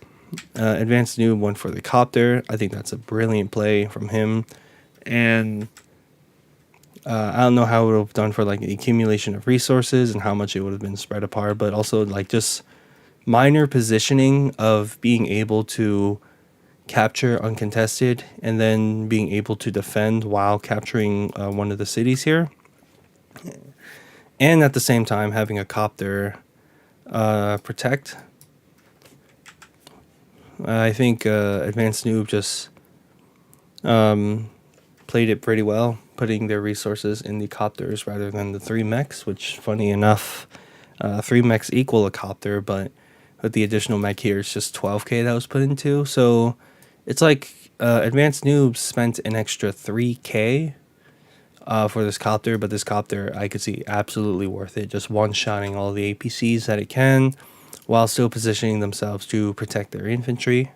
AdvanceNoob went for the copter. I think that's a brilliant play from him. And I don't know how it would have done for like the accumulation of resources and how much it would have been spread apart, but also like just minor positioning of being able to capture uncontested and then being able to defend while capturing one of the cities here, and at the same time having a copter protect. I think AdvanceNoob just played it pretty well, putting their resources in the copters rather than the 3 mechs, which, funny enough, 3 mechs equal a copter, but with the additional mech here, it's just 12k that was put into. So it's like AdvanceNoob spent an extra 3k for this copter, but this copter I could see absolutely worth it, just one-shotting all the APCs that it can while still positioning themselves to protect their infantry.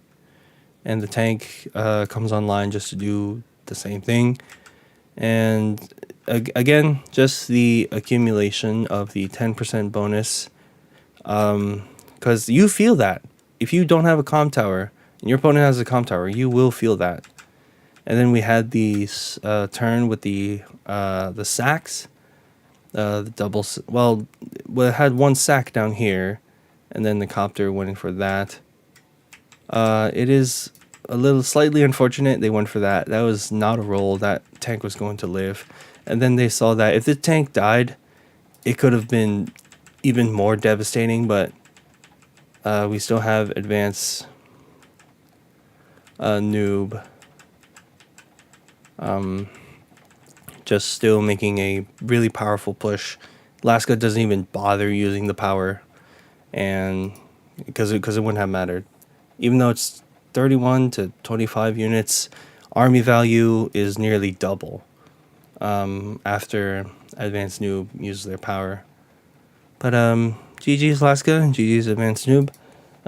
And the tank comes online just to do the same thing. And again, just the accumulation of the 10% bonus, because you feel that if you don't have a comm tower and your opponent has a comm tower, you will feel that. And then we had the turn with the sacks, the double. Well, it had 1 sack down here, and then the copter went in for that. It is a little slightly unfortunate they went for that. That was not a roll. That tank was going to live. And then they saw that if the tank died, it could have been even more devastating, but we still have AdvanceNoob just still making a really powerful push. Laska doesn't even bother using the power, and because it wouldn't have mattered. Even though it's 31 to 25 units, army value is nearly double after AdvanceNoob uses their power. But GG's Laska, GG's AdvanceNoob.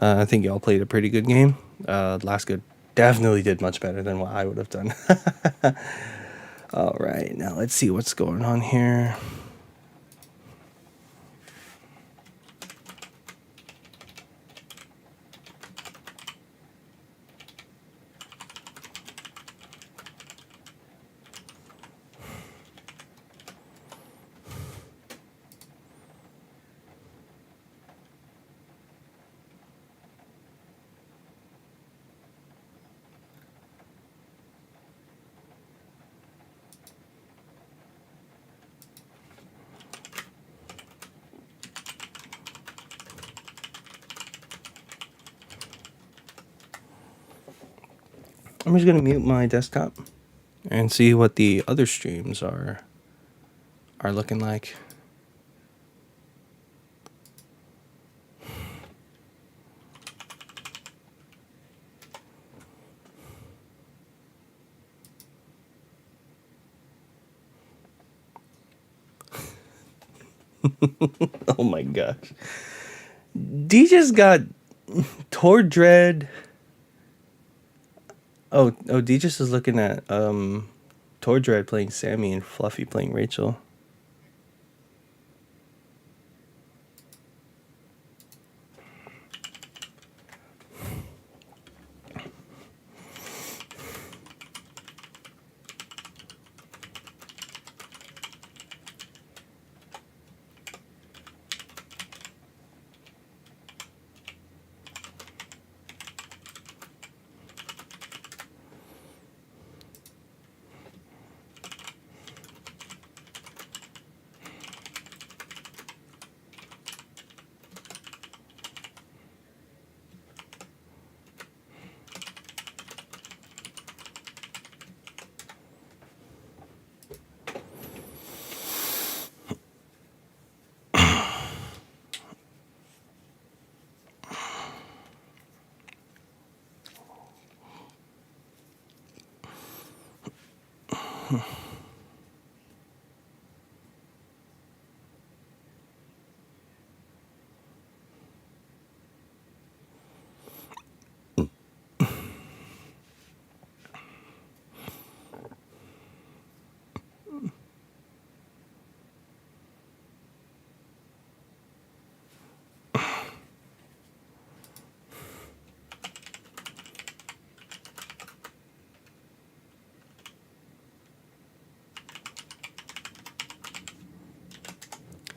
I think y'all played a pretty good game. Laska definitely did much better than what I would have done. All right, now let's see what's going on here. I'm just gonna mute my desktop and see what the other streams are looking like. Oh my gosh. D just got Tordred. Oh, D just is looking at Tordred playing Sammy and Fluffy playing Rachel.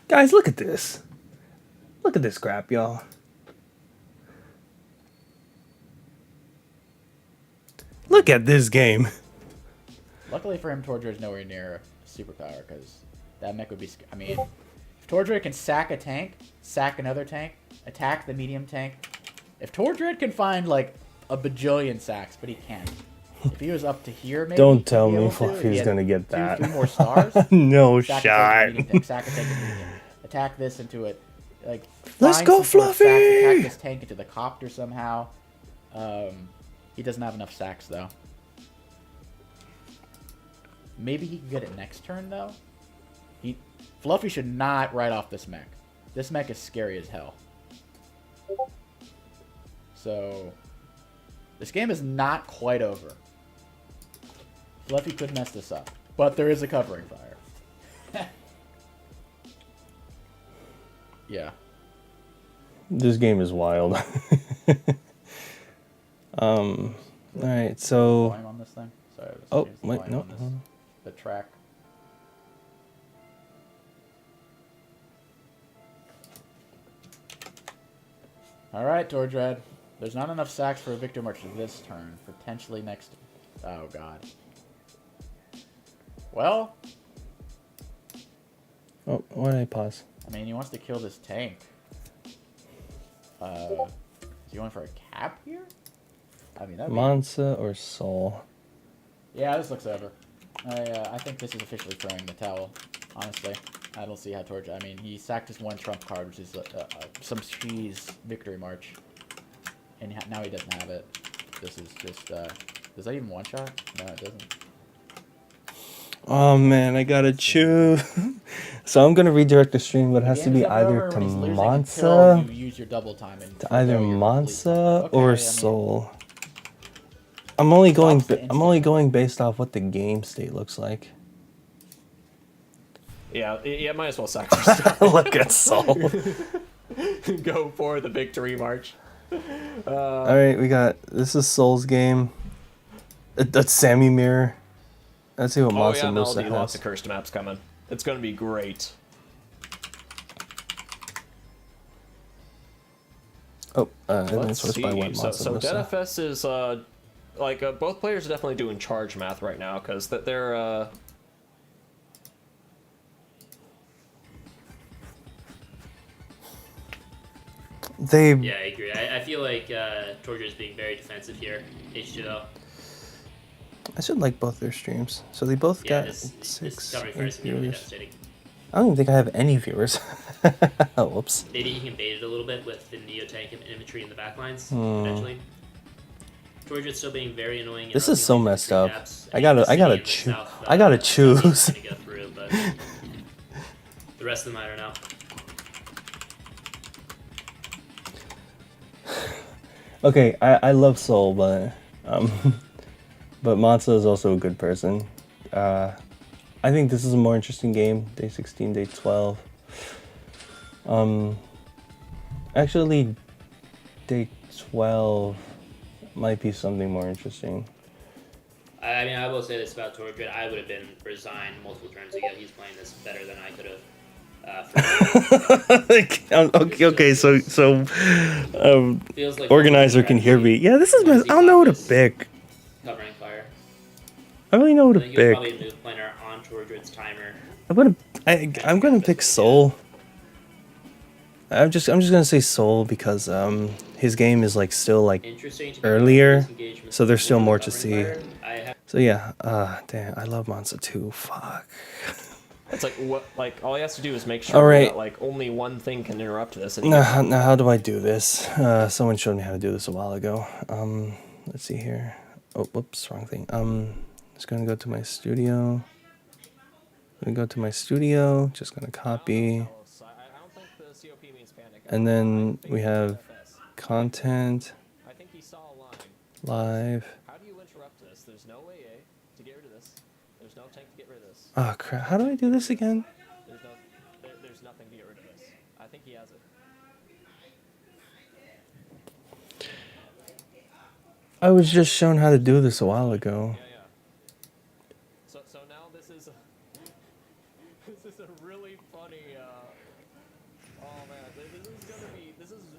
Guys, look at this. Look at this crap, y'all. Look at this game. Luckily for him, Tordred's nowhere near a superpower, because that mech would be... I mean, if Tordred can sack a tank, sack another tank, attack the medium tank... If Tordred can find, like, a bajillion sacks, but he can't. If he was up to here, maybe... Don't tell me Fluffy's gonna get that. 2 more stars. No sack shot. Sack a tank medium. Attack this into it. Like, let's go, Fluffy! Attack this tank into the copter somehow. He doesn't have enough sacks, though. Maybe he can get it next turn, though. Fluffy should not write off this mech. This mech is scary as hell. So, this game is not quite over. Fluffy could mess this up. But there is a covering fire. Yeah. This game is wild. Alright, so... On this thing? Sorry, oh, wait, no. The track. Alright, Tordred. There's not enough sacks for a Victor March this turn. Potentially next... Oh, God. Well... Oh, why did I pause? I mean, he wants to kill this tank. Is he going for a cap here? I mean, that'd be... Mansa or Soul? Yeah, this looks over. I think this is officially throwing the towel, honestly. I don't see how Tordred... I mean, he sacked his 1 trump card, which is some cheese victory march. And now he doesn't have it. This is just... does that even one-shot? No, it doesn't. Oh man, I gotta choose. So I'm gonna redirect the stream, but it has to be either to Mansa, you use your double time and to either Mansa or Soul. I'm only going based off what the game state looks like. Yeah, might as well sacrifice. Look at Soul. Go for the victory march. All right, this is Soul's game. That's Sammy Mirror. Let's see what Mansa Musa has. Lots of cursed maps coming. It's going to be great. Oh, let's switch by what Mansa So DNFS is both players are definitely doing charge math right now because they're Yeah, I agree. I feel like Tordred's being very defensive here. H2O. I should like both their streams. So they both got this 6, covering 8 fire is really viewers. devastating. I don't even think I have any viewers. Oh, whoops. Maybe you can bait it a little bit with the Neo Tank and infantry in the backlines, eventually. Tordred's still being very annoying. This is so messed up. I gotta choose. I gotta choose. Go through, but the rest of them, I don't know. Okay, I love Soul, but Mansa is also a good person. I think this is a more interesting game. Day 16, day 12. Actually, day 12 might be something more interesting. I mean, I will say this about Tordred. I would have been resigned multiple turns ago. He's playing this better than I could have. Okay, so like organizer can hear me. Yeah, this is. I don't know who to pick. Covering fire. I really know who to I think pick. probably a move planner on Tordred's timer. I'm gonna pick Soul. I'm just gonna say Soul because his game is like still like earlier, so there's still more to see. So yeah, damn, I love Mansa too. Fuck. It's like what? Like all he has to do is make sure that like only one thing can interrupt this. Now how do I do this? Someone showed me how to do this a while ago. Let's see here. Oh, whoops, wrong thing. Just gonna go to my studio. Gonna go to my studio. Just gonna copy. I don't think the COP means panic. And then we have content, I think he saw a line. live. How do you interrupt this? There's no AA to get rid of this. There's no tank to get rid of this. Oh crap! How do I do this again? There's nothing to get rid of this. I think he has it. I was just shown how to do this a while ago. Yeah. So now this is a really funny. Oh man,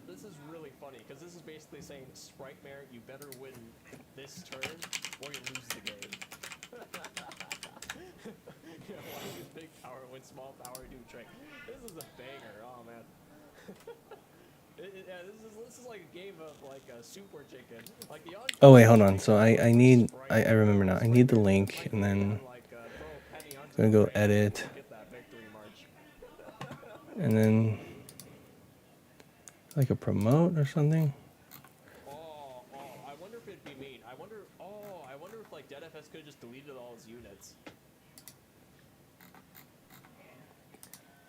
this is really funny because this is basically saying Sprite Mare, you better win this turn or you lose the game. Why use big power when small power do trick? This is a banger. Oh man. Yeah, this is like a game of like a super chicken. Like the Oh wait, hold on. So I need I remember now. I need the link and then I'm gonna go edit and then like a promote or something. Oh, I wonder if it'd be mean. I wonder if like DeadFS could have just deleted all his units.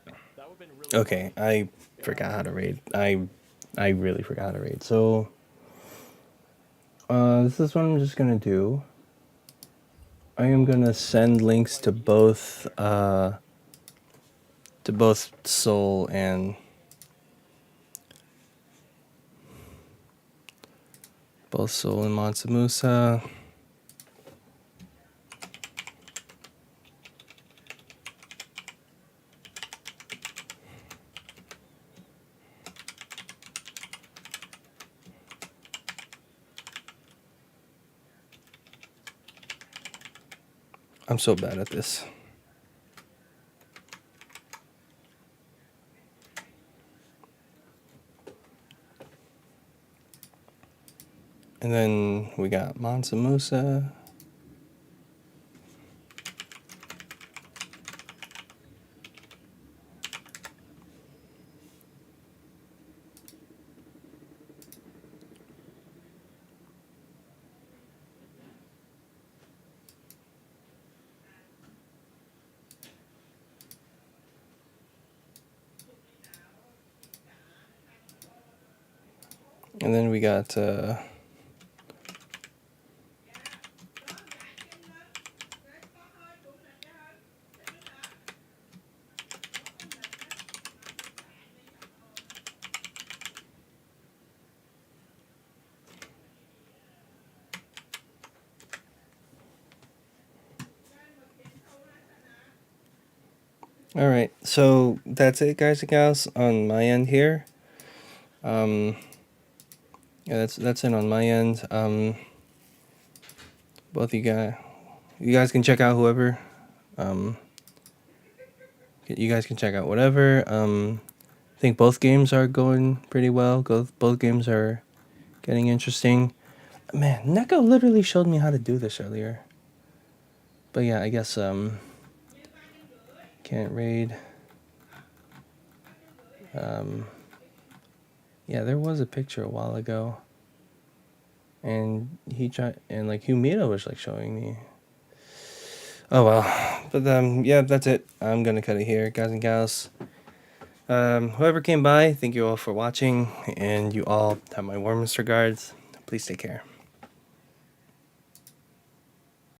That would have been really Okay, I forgot how to raid. I really forgot how to raid. So this is what I'm just gonna do. I am gonna send links to both Soul and Mansa Musa. I'm so bad at this. And then we got Mansa Musa. And then we got all right, so that's it, guys and gals, on my end here. Yeah, that's it on my end. Both you guys can check out whoever. You guys can check out whatever. I think both games are going pretty well. Both games are getting interesting. Man, Neko literally showed me how to do this earlier. But yeah, I guess can't raid. Yeah, there was a picture a while ago, and like Humito was like showing me. Oh well, but yeah, that's it. I'm gonna cut it here, guys and gals. Whoever came by, thank you all for watching, and you all have my warmest regards. Please take care.